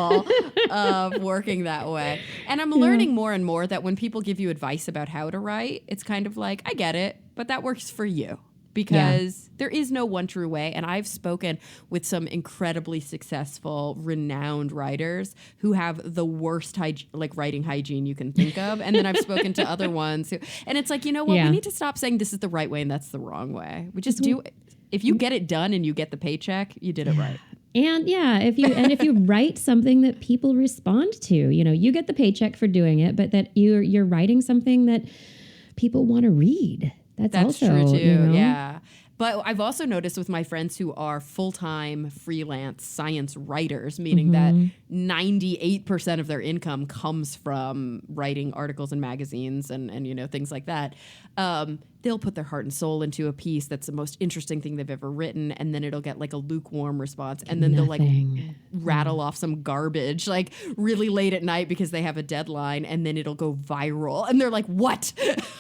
of working that way. And I'm learning more and more that when people give you advice about how to write, it's kind of like, I get it, but that works for you. Because there is no one true way. And I've spoken with some incredibly successful, renowned writers who have the worst writing hygiene you can think of. And then I've spoken to other ones and it's like, you know what? We need to stop saying this is the right way and that's the wrong way. We just do. If you get it done and you get the paycheck, you did it right. And if you write something that people respond to, you get the paycheck for doing it, but that you're writing something that people want to read. That's also true too. Yeah. But I've also noticed with my friends who are full-time freelance science writers, meaning that 98% of their income comes from writing articles in magazines and things like that. They'll put their heart and soul into a piece that's the most interesting thing they've ever written, and then it'll get like a lukewarm response, and then they'll rattle off some garbage like really late at night because they have a deadline, and then it'll go viral, and they're like, what?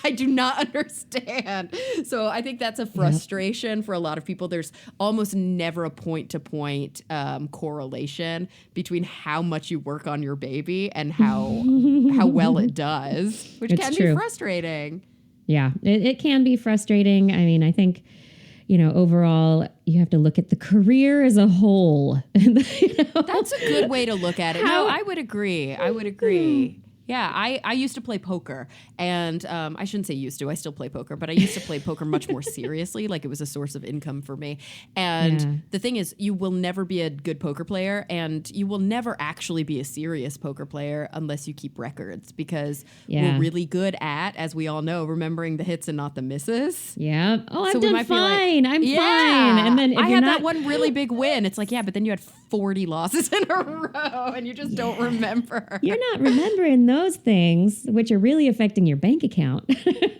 I do not understand. So I think that's a frustration for a lot of people. There's almost never a point-to-point correlation between how much you work on your baby and how well it does, which can be frustrating. Yeah, it can be frustrating. I mean, I think, overall, you have to look at the career as a whole. That's a good way to look at it. No, I would agree. Yeah, I used to play poker, and I shouldn't say used to. I still play poker, but I used to play poker much more seriously. Like, it was a source of income for me. And the thing is, you will never be a good poker player, and you will never actually be a serious poker player unless you keep records, because we're really good at, as we all know, remembering the hits and not the misses. Yeah. Oh, I've done fine. I'm fine. And then I had that one really big win. It's like, but then you had 40 losses in a row, and you just don't remember. You're not remembering those things, which are really affecting your bank account.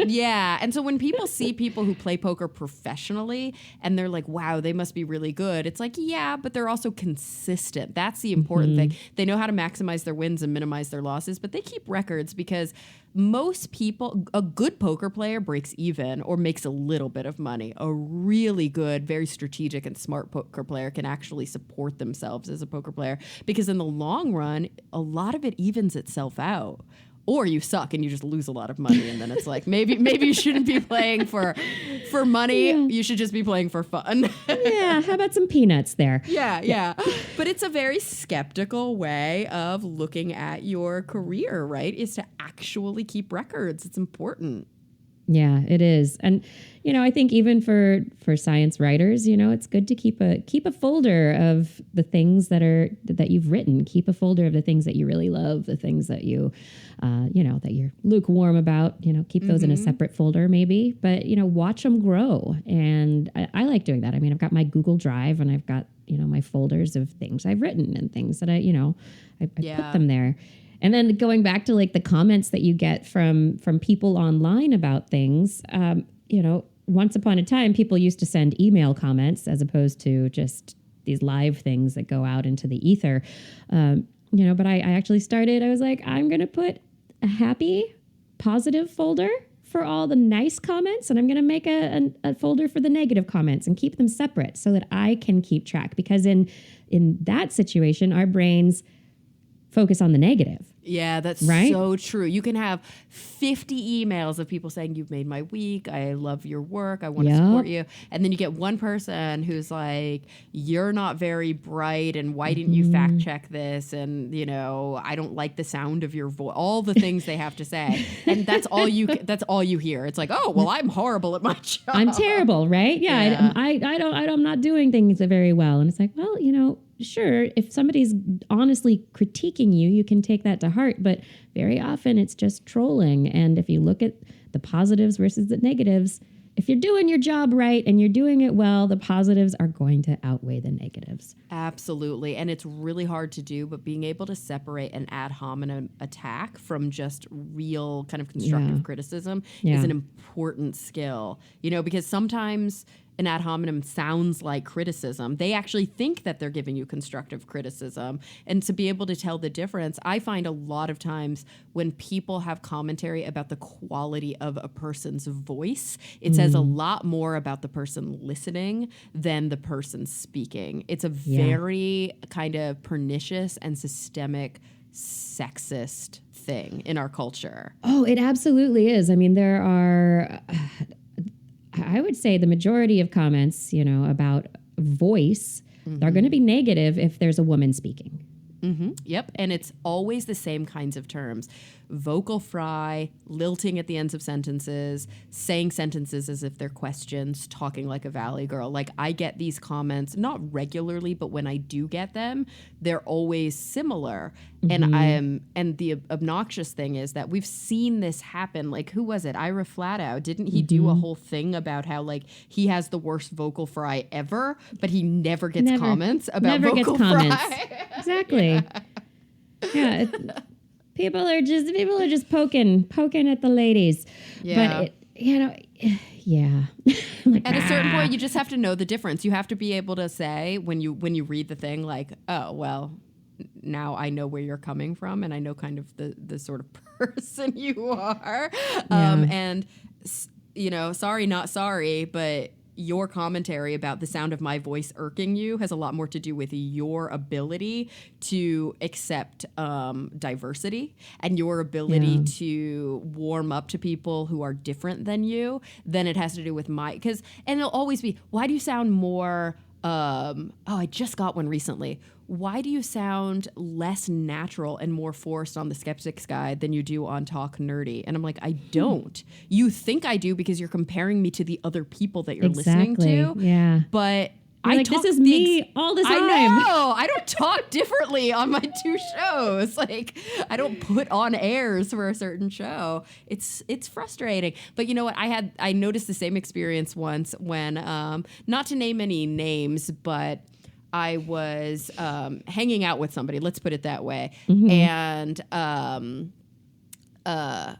Yeah. And so when people see people who play poker professionally and they're like, wow, they must be really good. It's like, yeah, but they're also consistent. That's the important thing. They know how to maximize their wins and minimize their losses, but they keep records because most people, a good poker player breaks even or makes a little bit of money. A really good, very strategic and smart poker player can actually support themselves as a poker player, because in the long run, a lot of it evens itself out. Or you suck and you just lose a lot of money, and then it's like, maybe you shouldn't be playing for money. Yeah. You should just be playing for fun. Yeah, how about some peanuts there? Yeah. But it's a very skeptical way of looking at your career, right? Is to actually keep records. It's important. Yeah, it is. And, I think even for science writers, it's good to keep a folder of the things that you've written. Keep a folder of the things that you really love, the things that you, that you're lukewarm about. Keep those in a separate folder maybe. But, watch them grow. And I like doing that. I mean, I've got my Google Drive, and I've got, my folders of things I've written and things that I put them there. And then going back to like the comments that you get from people online about things, once upon a time, people used to send email comments as opposed to just these live things that go out into the ether. But I actually I was like, I'm going to put a happy, positive folder for all the nice comments, and I'm going to make a folder for the negative comments and keep them separate so that I can keep track. Because in that situation, our brains focus on the negative. Yeah, that's right? so true. You can have 50 emails of people saying, you've made my week. I love your work. I want to support you. And then you get one person who's like, you're not very bright. And why didn't you fact check this? And, you know, I don't like the sound of your voice. All the things they have to say. And that's all you hear. It's like, oh, well, I'm horrible at my job. I'm terrible, right? Yeah. I'm not doing things very well. And it's like, well, you know, sure, if somebody's honestly critiquing you, you can take that to heart, but very often it's just trolling. And if you look at the positives versus the negatives, if you're doing your job right and you're doing it well, the positives are going to outweigh the negatives. Absolutely. And it's really hard to do, but being able to separate an ad hominem attack from just real kind of constructive criticism is an important skill, you know, because sometimes an ad hominem sounds like criticism. They actually think that they're giving you constructive criticism. And to be able to tell the difference, I find a lot of times when people have commentary about the quality of a person's voice, it says a lot more about the person listening than the person speaking. It's a very kind of pernicious and systemic sexist thing in our culture. Oh, it absolutely is. I mean, there are... I would say the majority of comments, you know, about voice are going to be negative if there's a woman speaking. Yep. And it's always the same kinds of terms. Vocal fry, lilting at the ends of sentences, saying sentences as if they're questions, talking like a valley girl. Like, I get these comments, not regularly, but when I do get them, they're always similar. And the obnoxious thing is that we've seen this happen. Like, who was it? Ira Flatow. Didn't he do a whole thing about how, like, he has the worst vocal fry ever, but he never gets comments about vocal fry? Exactly. Yeah. People are just poking at the ladies. Yeah. But like, at a certain point, you just have to know the difference. You have to be able to say when you read the thing, like, oh, well, now I know where you're coming from, and I know kind of the sort of person you are. And, you know, sorry, not sorry, but your commentary about the sound of my voice irking you has a lot more to do with your ability to accept diversity and your ability to warm up to people who are different than you than it has to do with and it'll always be, why do you sound more, I just got one recently. Why do you sound less natural and more forced on the Skeptics Guide than you do on Talk Nerdy? And I'm like, I don't. You think I do because you're comparing me to the other people that you're listening to. Yeah. But this is me all the time. I know. I don't talk differently on my two shows. Like, I don't put on airs for a certain show. It's frustrating. But you know what? I noticed the same experience once when, not to name any names, but I was hanging out with somebody, let's put it that way, and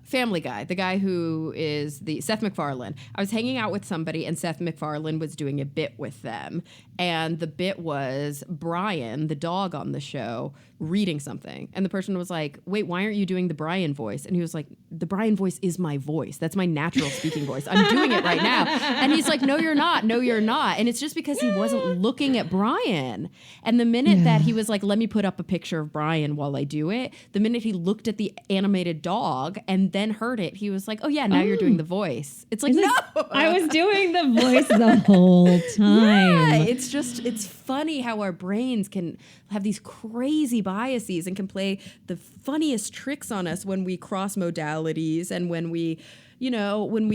Family Guy, the guy who is the Seth MacFarlane. I was hanging out with somebody, and Seth MacFarlane was doing a bit with them, and the bit was Brian, the dog on the show, reading something, and the person was like, wait, why aren't you doing the Brian voice? And he was like, the Brian voice is my voice. That's my natural speaking voice. I'm doing it right now. And he's like, no, you're not. No, you're not. And it's just because he wasn't looking at Brian. And the minute that he was like, let me put up a picture of Brian while I do it, the minute he looked at the animated dog and then heard it, he was like, oh yeah, now you're doing the voice. It's like, no. I was doing the voice the whole time. Yeah, it's funny how our brains can have these crazy biases and can play the funniest tricks on us when we cross modalities and when we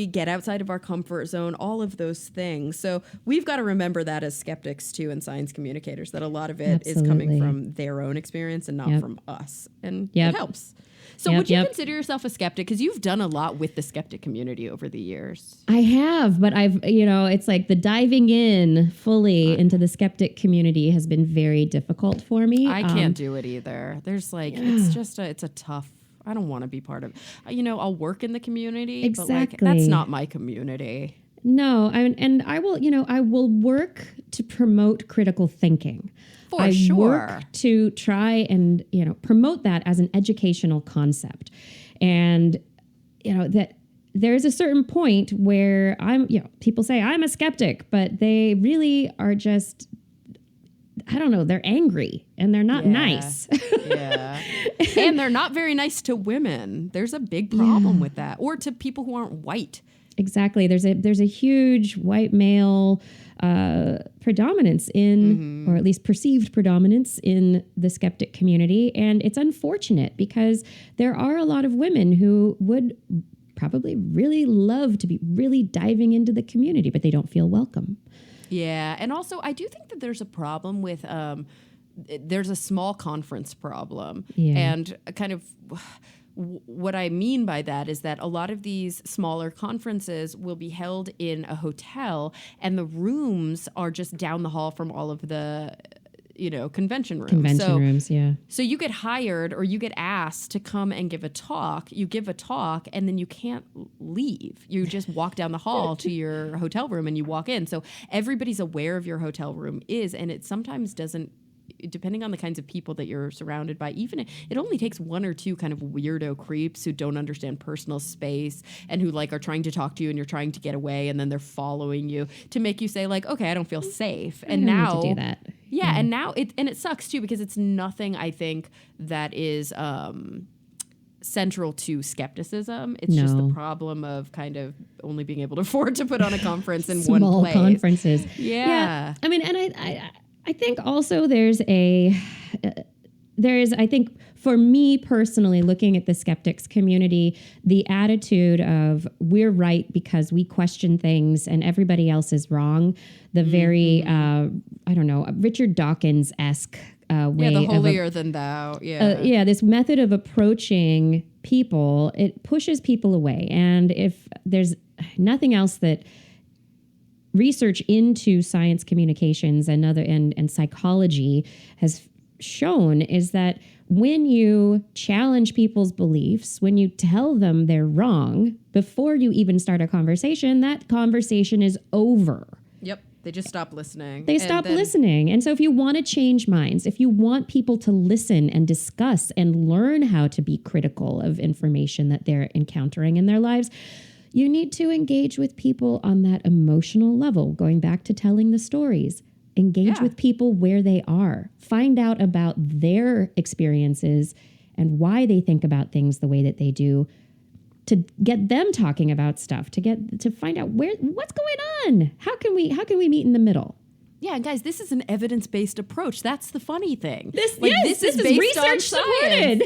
get outside of our comfort zone, all of those things. So we've got to remember that as skeptics too and science communicators, that a lot of it is coming from their own experience and not from us. And it helps. So would you consider yourself a skeptic? Because you've done a lot with the skeptic community over the years. I have, but it's like the diving in fully into the skeptic community has been very difficult for me. I can't do it either. There's it's a tough, I don't want to be part of, I'll work in the community, exactly. But that's not my community. No, I will work to promote critical thinking. For sure. Work to try and, promote that as an educational concept. And, that there's a certain point where people say I'm a skeptic, but they really are just, I don't know, they're angry and they're not Yeah. nice. Yeah. And they're not very nice to women. There's a big problem with that. Or to people who aren't white. Exactly. There's a huge white male predominance in, or at least perceived predominance in the skeptic community. And it's unfortunate because there are a lot of women who would probably really love to be really diving into the community, but they don't feel welcome. Yeah. And also, I do think that there's a problem with, there's a small conference problem. Yeah. And kind of what I mean by that is that a lot of these smaller conferences will be held in a hotel, and the rooms are just down the hall from all of the, convention rooms. Rooms, yeah. So you get hired or you get asked to come and give a talk. You give a talk and then you can't leave. You just walk down the hall to your hotel room and you walk in. So everybody's aware of your hotel room and it sometimes doesn't, depending on the kinds of people that you're surrounded by, even it only takes one or two kind of weirdo creeps who don't understand personal space and who are trying to talk to you and you're trying to get away and then they're following you to make you say okay, I don't feel safe. And I don't now need to do that. Yeah, and now it sucks too because it's nothing I think that is central to skepticism. It's just the problem of kind of only being able to afford to put on a conference in one place. Small conferences. Yeah. I mean, and I think also there's I think for me personally, looking at the skeptics community, the attitude of we're right because we question things and everybody else is wrong. The very, Richard Dawkins-esque way the holier than thou. This method of approaching people, it pushes people away. And if there's nothing else that research into science communications and psychology has shown is that when you challenge people's beliefs, when you tell them they're wrong, before you even start a conversation, that conversation is over. Yep. They just stop listening. They stop listening. And so if you want to change minds, if you want people to listen and discuss and learn how to be critical of information that they're encountering in their lives, you need to engage with people on that emotional level, going back to telling the stories. Engage with people where they are. Find out about their experiences and why they think about things the way that they do, to get them talking about stuff, to find out what's going on. How can we meet in the middle? Yeah, and guys, this is an evidence-based approach. That's the funny thing. This is based research on supported.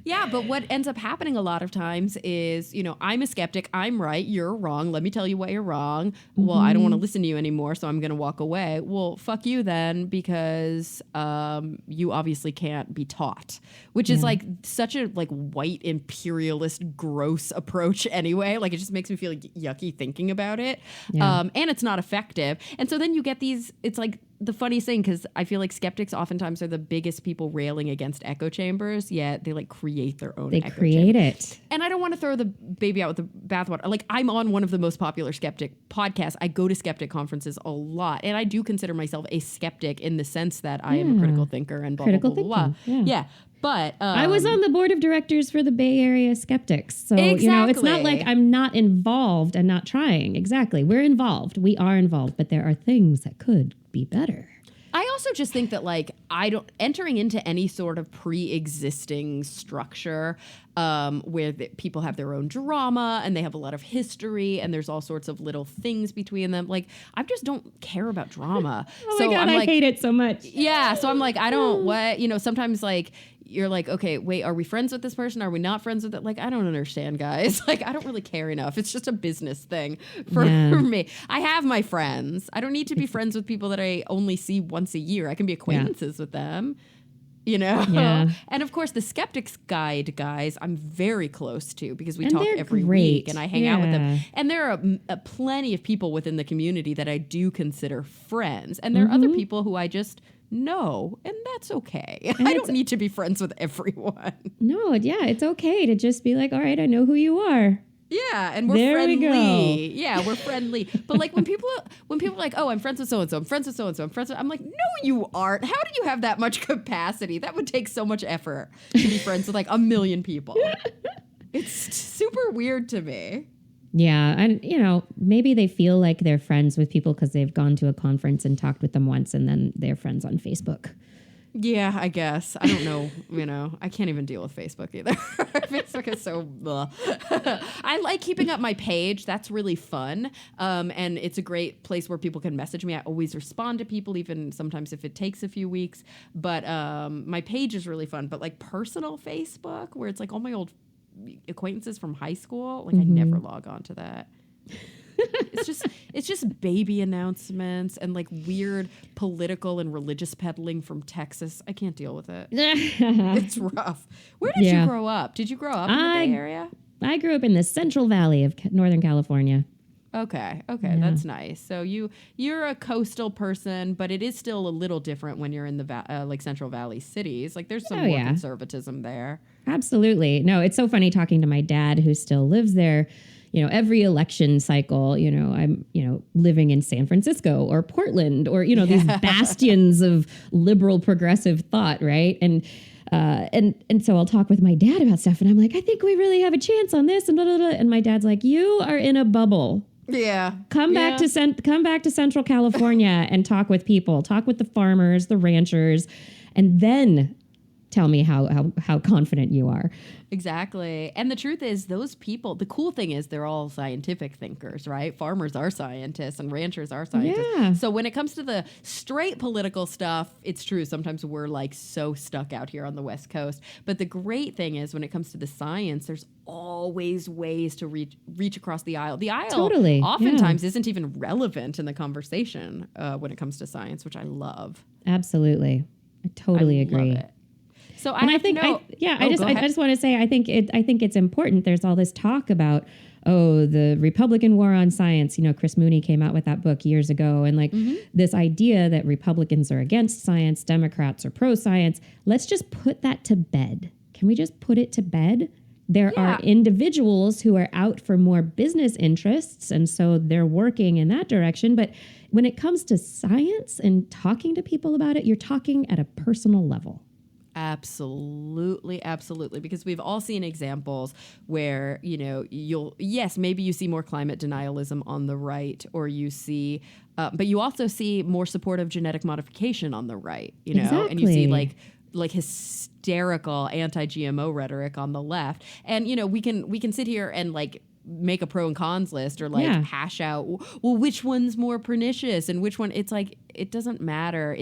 Yeah, but what ends up happening a lot of times is, I'm a skeptic, I'm right, you're wrong, let me tell you why you're wrong. Well, I don't want to listen to you anymore, so I'm going to walk away. Well, fuck you then, because you obviously can't be taught, which is such a white imperialist gross approach anyway. It just makes me feel yucky thinking about it. Yeah. And it's not effective. And so then you get these, it's the funniest thing, because I feel like skeptics oftentimes are the biggest people railing against echo chambers, yet they create their own echo create chamber. it. And I don't want to throw the baby out with the bathwater. I'm on one of the most popular skeptic podcasts. I go to skeptic conferences a lot. And I do consider myself a skeptic in the sense that I am a critical thinker and blah, blah, blah, blah. Yeah. But I was on the board of directors for the Bay Area Skeptics. So, it's not like I'm not involved and not trying. Exactly. We're involved. We are involved. But there are things that could be better. I also just think that entering into any sort of pre-existing structure where people have their own drama and they have a lot of history and there's all sorts of little things between them. I just don't care about drama. Oh my God, I hate it so much. Yeah. So I'm I don't, what, sometimes you're okay, wait, are we friends with this person? Are we not friends with it? I don't understand, guys. I don't really care enough. It's just a business thing for me. I have my friends. I don't need to be friends with people that I only see once a year. I can be acquaintances with them, Yeah. And of course, the Skeptics Guide guys, I'm very close to because we And talk they're every great. week and I hang out with them. And there are plenty of people within the community that I do consider friends. And there are other people who I just know, and that's okay. I don't need to be friends with everyone. No, it's okay to just be all right, I know who you are. Yeah, and we're friendly. Yeah, we're friendly. But when people are oh, I'm friends with so and so, I'm friends with so and so, I'm no, you aren't. How do you have that much capacity? That would take so much effort to be friends with a million people. It's super weird to me. Yeah. And, maybe they feel like they're friends with people because they've gone to a conference and talked with them once and then they're friends on Facebook. Yeah, I guess. I don't know. I can't even deal with Facebook either. Facebook is so blah. I like keeping up my page. That's really fun. And it's a great place where people can message me. I always respond to people, even sometimes if it takes a few weeks. But my page is really fun. But like personal Facebook, where it's like all my old acquaintances from high school, like I never log on to that. It's just baby announcements and like weird political and religious peddling from Texas. I can't deal with it. It's rough. Where did you grow up? Did you grow up in the Bay Area? I grew up in the Central Valley of Northern California. Okay, that's nice. So you're a coastal person, but it is still a little different when you're in the like Central Valley cities. Like there's some more conservatism there. Absolutely. No, it's so funny talking to my dad who still lives there. Every election cycle, I'm, living in San Francisco or Portland or, these bastions of liberal progressive thought. Right. And so I'll talk with my dad about stuff and I'm like, I think we really have a chance on this. And blah, blah, blah. And my dad's like, you are in a bubble. Yeah. Come back to Central California and talk with people, talk with the farmers, the ranchers, and then tell me how confident you are. Exactly. And the truth is those people, the cool thing is they're all scientific thinkers, right? Farmers are scientists and ranchers are scientists. Yeah. So when it comes to the straight political stuff, it's true. Sometimes we're like so stuck out here on the West Coast. But the great thing is when it comes to the science, there's always ways to reach across the aisle. The aisle totally oftentimes isn't even relevant in the conversation when it comes to science, which I love. Absolutely. I totally agree. Love it. So I just want to say I think it's important. There's all this talk about the Republican war on science. Chris Mooney came out with that book years ago, and like this idea that Republicans are against science, Democrats are pro science. Let's just put that to bed. Can we just put it to bed? There are individuals who are out for more business interests, and so they're working in that direction. But when it comes to science and talking to people about it, you're talking at a personal level. Absolutely. Because we've all seen examples where, maybe you see more climate denialism on the right, or you see, but you also see more support of genetic modification on the right, Exactly. And you see like hysterical anti-GMO rhetoric on the left. And, we can sit here and like make a pro and cons list or like hash out, well, which one's more pernicious and which one. It's like, it doesn't matter.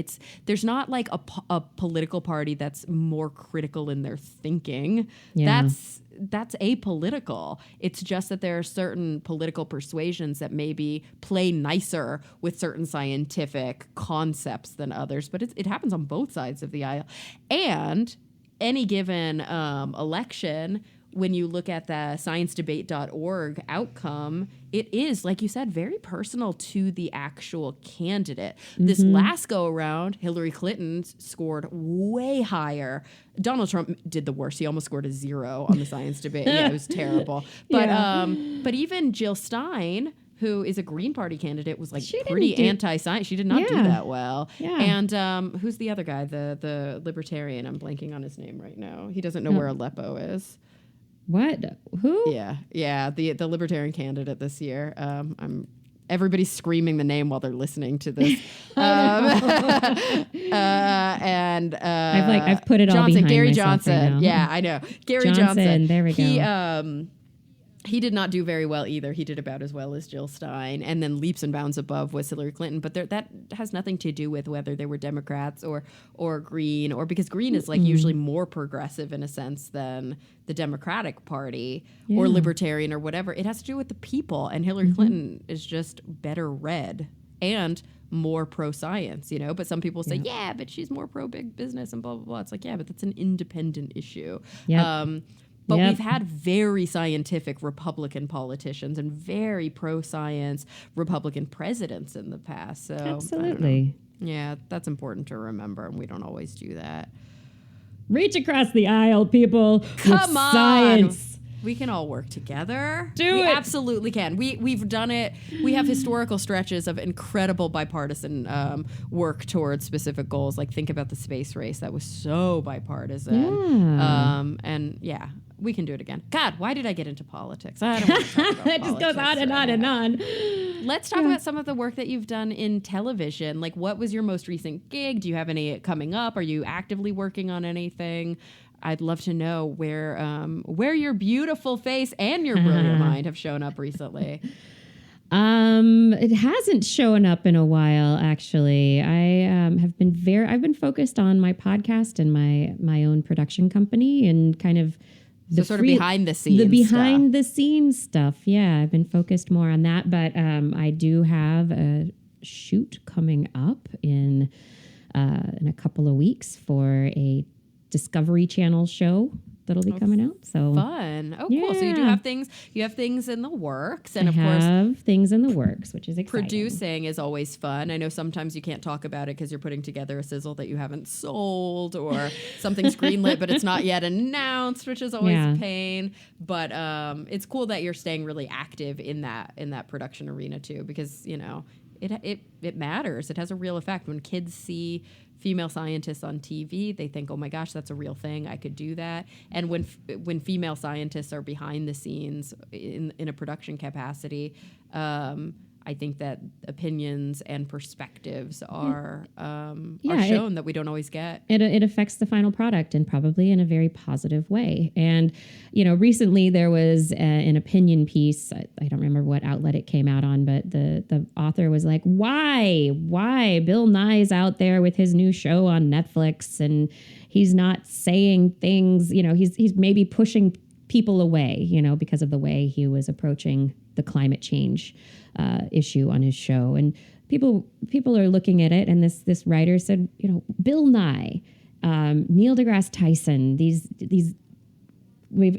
There's not like a political party that's more critical in their thinking. Yeah. That's apolitical. It's just that there are certain political persuasions that maybe play nicer with certain scientific concepts than others, but it happens on both sides of the aisle. And any given election, when you look at the sciencedebate.org outcome, it is, like you said, very personal to the actual candidate. This last go around, Hillary Clinton scored way higher. Donald Trump did the worst. He almost scored a 0 on the science debate. Yeah, it was terrible. But even Jill Stein, who is a Green Party candidate, was like pretty anti-science. She did not do that well. Yeah. And who's the other guy, the libertarian? I'm blanking on his name right now. He doesn't know where Aleppo is. What? Who? Yeah. The libertarian candidate this year. Everybody's screaming the name while they're listening to this. And I've put it all behind Gary myself Johnson. right now. Yeah, I know. Gary Johnson. There we go. He did not do very well either. He did about as well as Jill Stein, and then leaps and bounds above was Hillary Clinton. But that has nothing to do with whether they were Democrats or Green, or because Green is like usually more progressive in a sense than the Democratic Party or Libertarian or whatever. It has to do with the people, and Hillary Clinton is just better read and more pro-science, But some people say, but she's more pro-big business and blah, blah, blah. It's like, but that's an independent issue. Yep. But we've had very scientific Republican politicians and very pro-science Republican presidents in the past. So absolutely. Yeah, that's important to remember, and we don't always do that. Reach across the aisle, people. Come on. Science. We can all work together. Do we it. Absolutely can. We've done it. We have historical stretches of incredible bipartisan work towards specific goals. Like think about the space race. That was so bipartisan. Yeah. And yeah, we can do it again. God, why did I get into politics? I don't want to talk about It just goes on and on and on. Let's talk about some of the work that you've done in television. Like, what was your most recent gig? Do you have any coming up? Are you actively working on anything? I'd love to know where your beautiful face and your brilliant mind have shown up recently. It hasn't shown up in a while, actually. I've been focused on my podcast and my own production company and kind of behind the scenes. The behind the scenes stuff. Yeah, I've been focused more on that, but I do have a shoot coming up in a couple of weeks for a Discovery Channel show that'll be coming out. So fun. Oh, yeah. Cool. So you do have things. You have things in the works, and I of course, have things in the works, which is exciting. Producing is always fun. I know sometimes you can't talk about it because you're putting together a sizzle that you haven't sold, or something's greenlit but it's not yet announced, which is always a pain. But it's cool that you're staying really active in that production arena too, because it matters. It has a real effect when kids see female scientists on TV. They think, oh my gosh, that's a real thing. I could do that. And when female scientists are behind the scenes in a production capacity, I think that opinions and perspectives are shown that we don't always get. It affects the final product, and probably in a very positive way. And, recently there was an opinion piece. I don't remember what outlet it came out on, but the author was like, why Bill Nye's out there with his new show on Netflix and he's not saying things, he's maybe pushing people away, because of the way he was approaching the climate change issue on his show. And people are looking at it, and this writer said, Bill Nye, Neil deGrasse Tyson, these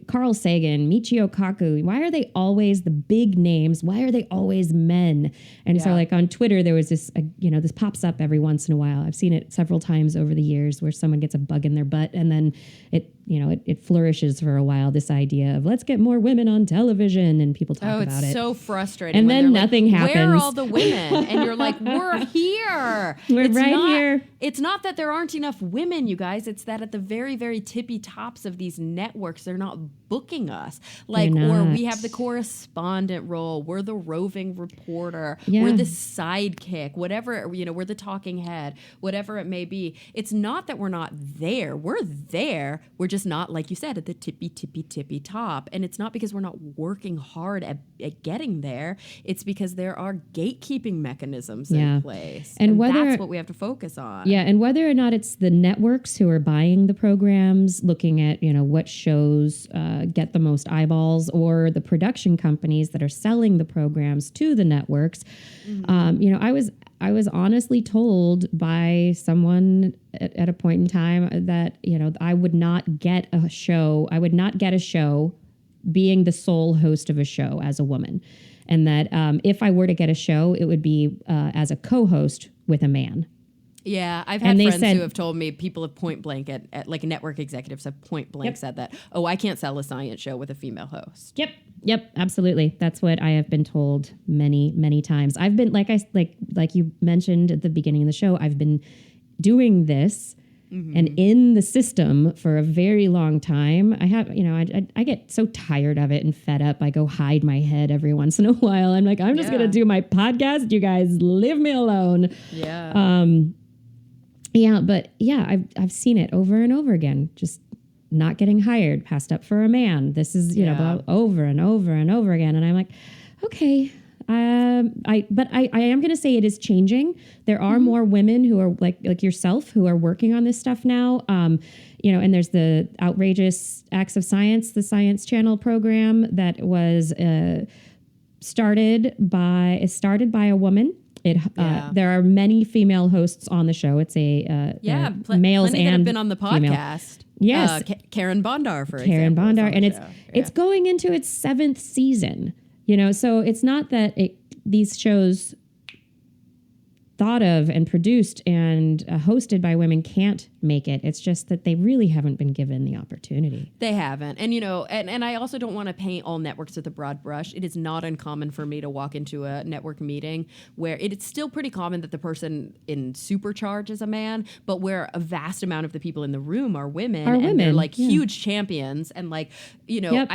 Carl Sagan, Michio Kaku, why are they always the big names? Why are they always men? And so like on Twitter, there was this, this pops up every once in a while. I've seen it several times over the years where someone gets a bug in their butt, and then it flourishes for a while, this idea of let's get more women on television, and people talk about it. Oh, it's so frustrating. And then nothing happens. Where are all the women? And you're like, we're here. We're here. It's not that there aren't enough women, you guys. It's that at the very, very tippy tops of these networks, they're not booking us. Or we have the correspondent role. We're the roving reporter. Yeah. We're the sidekick, whatever, we're the talking head, whatever it may be. It's not that we're not there. We're there. We're just not, like you said, at the tippy top. And it's not because we're not working hard at getting there. It's because there are gatekeeping mechanisms in place. And that's what we have to focus on. Yeah, and whether or not it's the networks who are buying the programs, looking at, what shows get the most eyeballs, or the production companies that are selling the programs to the networks. Mm-hmm. I was honestly told by someone at a point in time that, I would not get a show. I would not get a show being the sole host of a show as a woman. And that if I were to get a show, it would be as a co-host with a man. Yeah, I've had friends who have told me, people have point blank at like network executives have point blank said that, I can't sell a science show with a female host. Yep, absolutely. That's what I have been told many, many times. I've been like you mentioned at the beginning of the show, I've been doing this and in the system for a very long time. I have, I get so tired of it and fed up. I go hide my head every once in a while. I'm like, I'm just going to do my podcast. You guys leave me alone. I've seen it over and over again. Just not getting hired, passed up for a man. This is, over and over and over again. And I'm like, okay. But I am going to say it is changing. There are more women who are like yourself who are working on this stuff now. And there's the Outrageous Acts of Science, the Science Channel program that was started by a woman. There are many female hosts on the show. It's males plenty that have been on the podcast. Female. Yes, Karen Bondar, for example. Karen Bondar, and it's going into its 7th season. So it's not that these shows thought of and produced and hosted by women can't make it. It's just that they really haven't been given the opportunity. They haven't. And, and I also don't want to paint all networks with a broad brush. It is not uncommon for me to walk into a network meeting where it's still pretty common that the person in supercharge is a man, but where a vast amount of the people in the room are women. And they're like huge champions. And I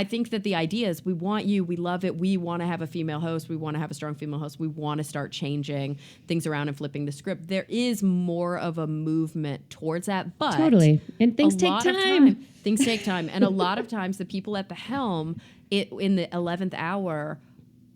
think that the idea is we want you, we love it. We want to have a female host. We want to have a strong female host. We want to start changing things around and flipping the script. There is more of a movement towards that, but totally. And things take time. Things take time. And a lot of times the people at the helm in the 11th hour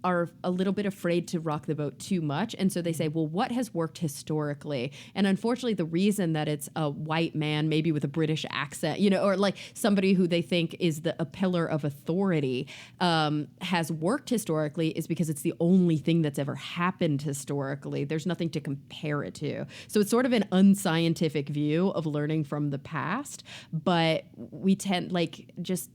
are a little bit afraid to rock the boat too much. And so they say, well, what has worked historically? And unfortunately, the reason that it's a white man, maybe with a British accent, or like somebody who they think is a pillar of authority, has worked historically is because it's the only thing that's ever happened historically. There's nothing to compare it to. So it's sort of an unscientific view of learning from the past, but we tend just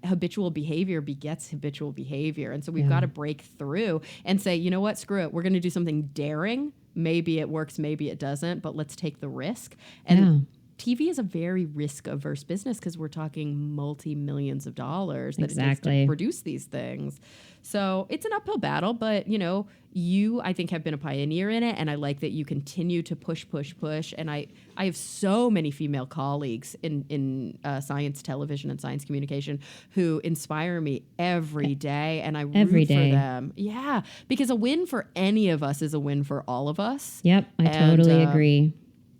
habitual behavior begets habitual behavior. And so we've got to break through and say, you know what, screw it. We're going to do something daring. Maybe it works, maybe it doesn't, but let's take the risk. And TV is a very risk-averse business because we're talking multi-millions of dollars that it takes to produce these things. So it's an uphill battle, but, you, I think, have been a pioneer in it, and I like that you continue to push. And I have so many female colleagues in science television and science communication who inspire me every day, and I root for them. Yeah, because a win for any of us is a win for all of us. Yep, I totally agree.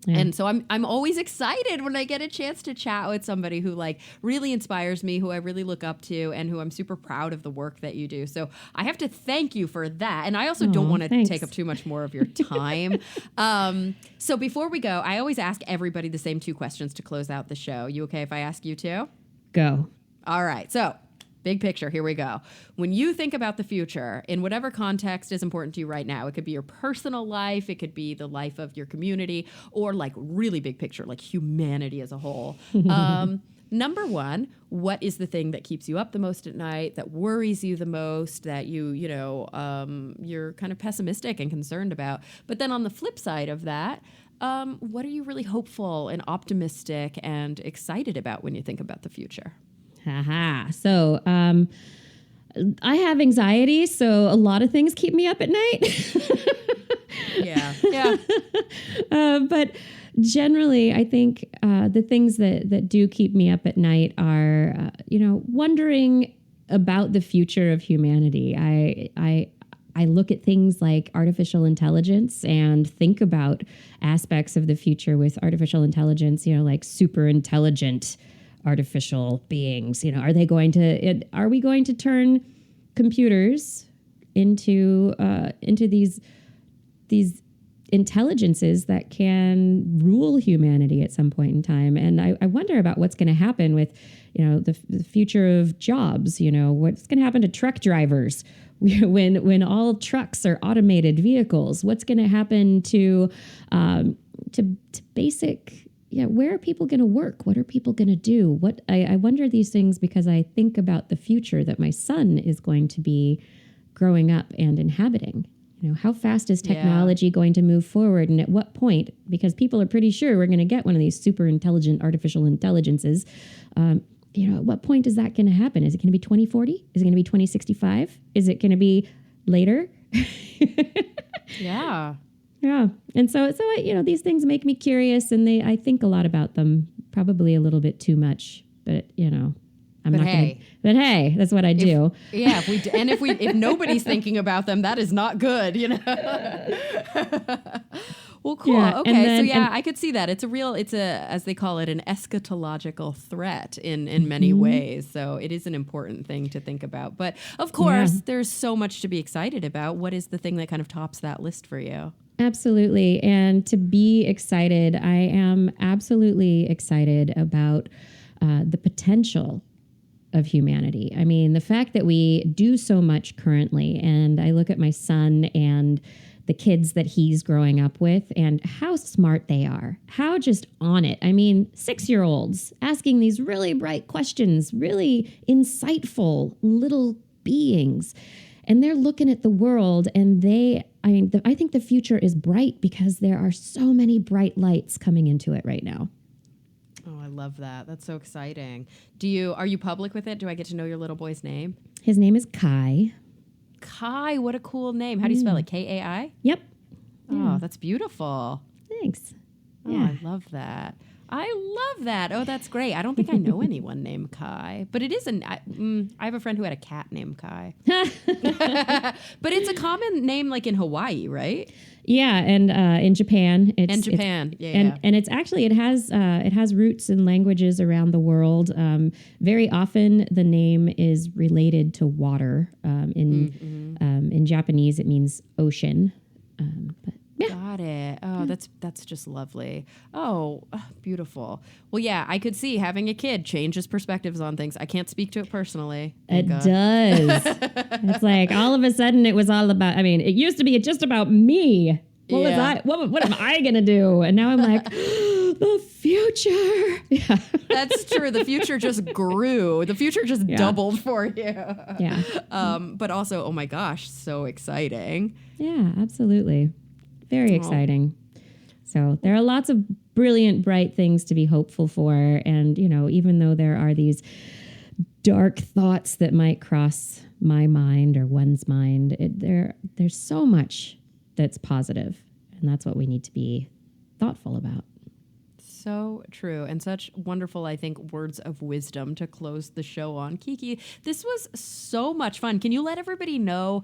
Yeah. And so I'm always excited when I get a chance to chat with somebody who really inspires me, who I really look up to, and who I'm super proud of the work that you do. So I have to thank you for that. And I also don't want to take up too much more of your time. So before we go, I always ask everybody the same 2 questions to close out the show. You okay if I ask you too? Go. All right. So big picture, here we go. When you think about the future, in whatever context is important to you right now, it could be your personal life, it could be the life of your community, or really big picture, like humanity as a whole. Number 1, what is the thing that keeps you up the most at night, that worries you the most, that you're kind of pessimistic and concerned about? But then on the flip side of that, what are you really hopeful and optimistic and excited about when you think about the future? So I have anxiety, so a lot of things keep me up at night. Yeah. But generally, I think the things that do keep me up at night are, wondering about the future of humanity. I look at things like artificial intelligence and think about aspects of the future with artificial intelligence, like super intelligent artificial beings. Are we going to turn computers into these intelligences that can rule humanity at some point in time? And I wonder about what's going to happen with, the future of jobs. What's going to happen to truck drivers when all trucks are automated vehicles? What's going to happen to basic? Yeah, where are people going to work? What are people going to do? I wonder these things because I think about the future that my son is going to be growing up and inhabiting. How fast is technology going to move forward, and at what point? Because people are pretty sure we're going to get one of these super intelligent artificial intelligences. At what point is that going to happen? Is it going to be 2040? Is it going to be 2065? Is it going to be later? Yeah. Yeah. And so these things make me curious, and I think a lot about them, probably a little bit too much, but but hey, that's what I do. If nobody's thinking about them, that is not good, Well, cool. Yeah, okay. I could see that. It's as they call it, an eschatological threat in many ways. So it is an important thing to think about. But of course, there's so much to be excited about. What is the thing that kind of tops that list for you? Absolutely. And to be excited, I am absolutely excited about the potential of humanity. I mean, the fact that we do so much currently, and I look at my son and the kids that he's growing up with and how smart they are, how just on it. I mean, 6-year-olds asking these really bright questions, really insightful little beings. And they're looking at the world and I think the future is bright because there are so many bright lights coming into it right now. love that. That's so exciting. Are you public with it? Do I get to know your little boy's name? His name is Kai. Kai, what a cool name. How do you spell it? Kai? Yep. Oh, that's beautiful. Thanks. Oh, I love that. I love that. Oh, that's great. I don't think I know anyone named Kai, but it is I have a friend who had a cat named Kai. But it's a common name like in Hawaii, right? Yeah, and in Japan, And it's actually it has roots in languages around the world. Very often, the name is related to water. In Japanese, it means ocean. But yeah. Got it. Oh, that's just lovely. Oh, beautiful. Well, yeah, I could see having a kid changes perspectives on things. I can't speak to it personally. It does. It's like all of a sudden it was all about, it used to be just about me. What am I going to do? And now I'm like, the future. Yeah. That's true. The future just grew. The future just doubled for you. Yeah. But also, oh my gosh, so exciting. Yeah, absolutely. Very exciting. So there are lots of brilliant, bright things to be hopeful for. And, even though there are these dark thoughts that might cross my mind or one's mind, there's so much that's positive. And that's what we need to be thoughtful about. So true. And such wonderful, I think, words of wisdom to close the show on. Kiki, this was so much fun. Can you let everybody know,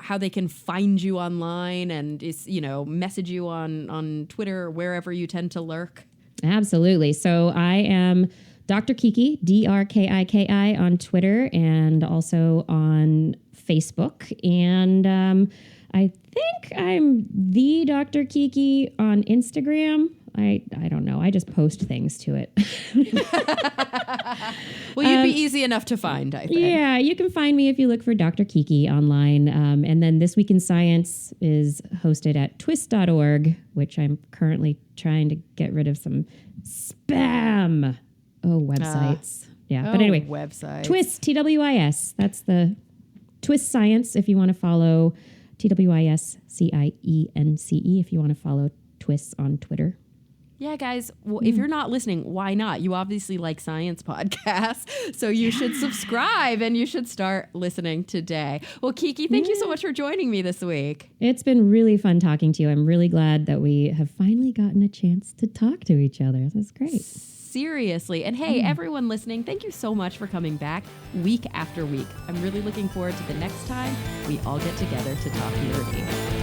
how they can find you online and, message you on Twitter or wherever you tend to lurk? Absolutely. So I am Dr. Kiki, Drkiki on Twitter and also on Facebook. And I think I'm the Dr. Kiki on Instagram. I don't know. I just post things to it. Well, you'd be easy enough to find, I think. Yeah, you can find me if you look for Dr. Kiki online. And then This Week in Science is hosted at twist.org, which I'm currently trying to get rid of some spam. Websites. But anyway, websites. Twist, TWIS. That's the Twist Science if you want to follow TWISCIENCE if you want to follow Twists on Twitter. Yeah, guys, well, if you're not listening, why not? You obviously like science podcasts, so you should subscribe and you should start listening today. Well, Kiki, thank you so much for joining me this week. It's been really fun talking to you. I'm really glad that we have finally gotten a chance to talk to each other. That's great. Seriously. And hey, everyone listening, thank you so much for coming back week after week. I'm really looking forward to the next time we all get together to talk nerdy.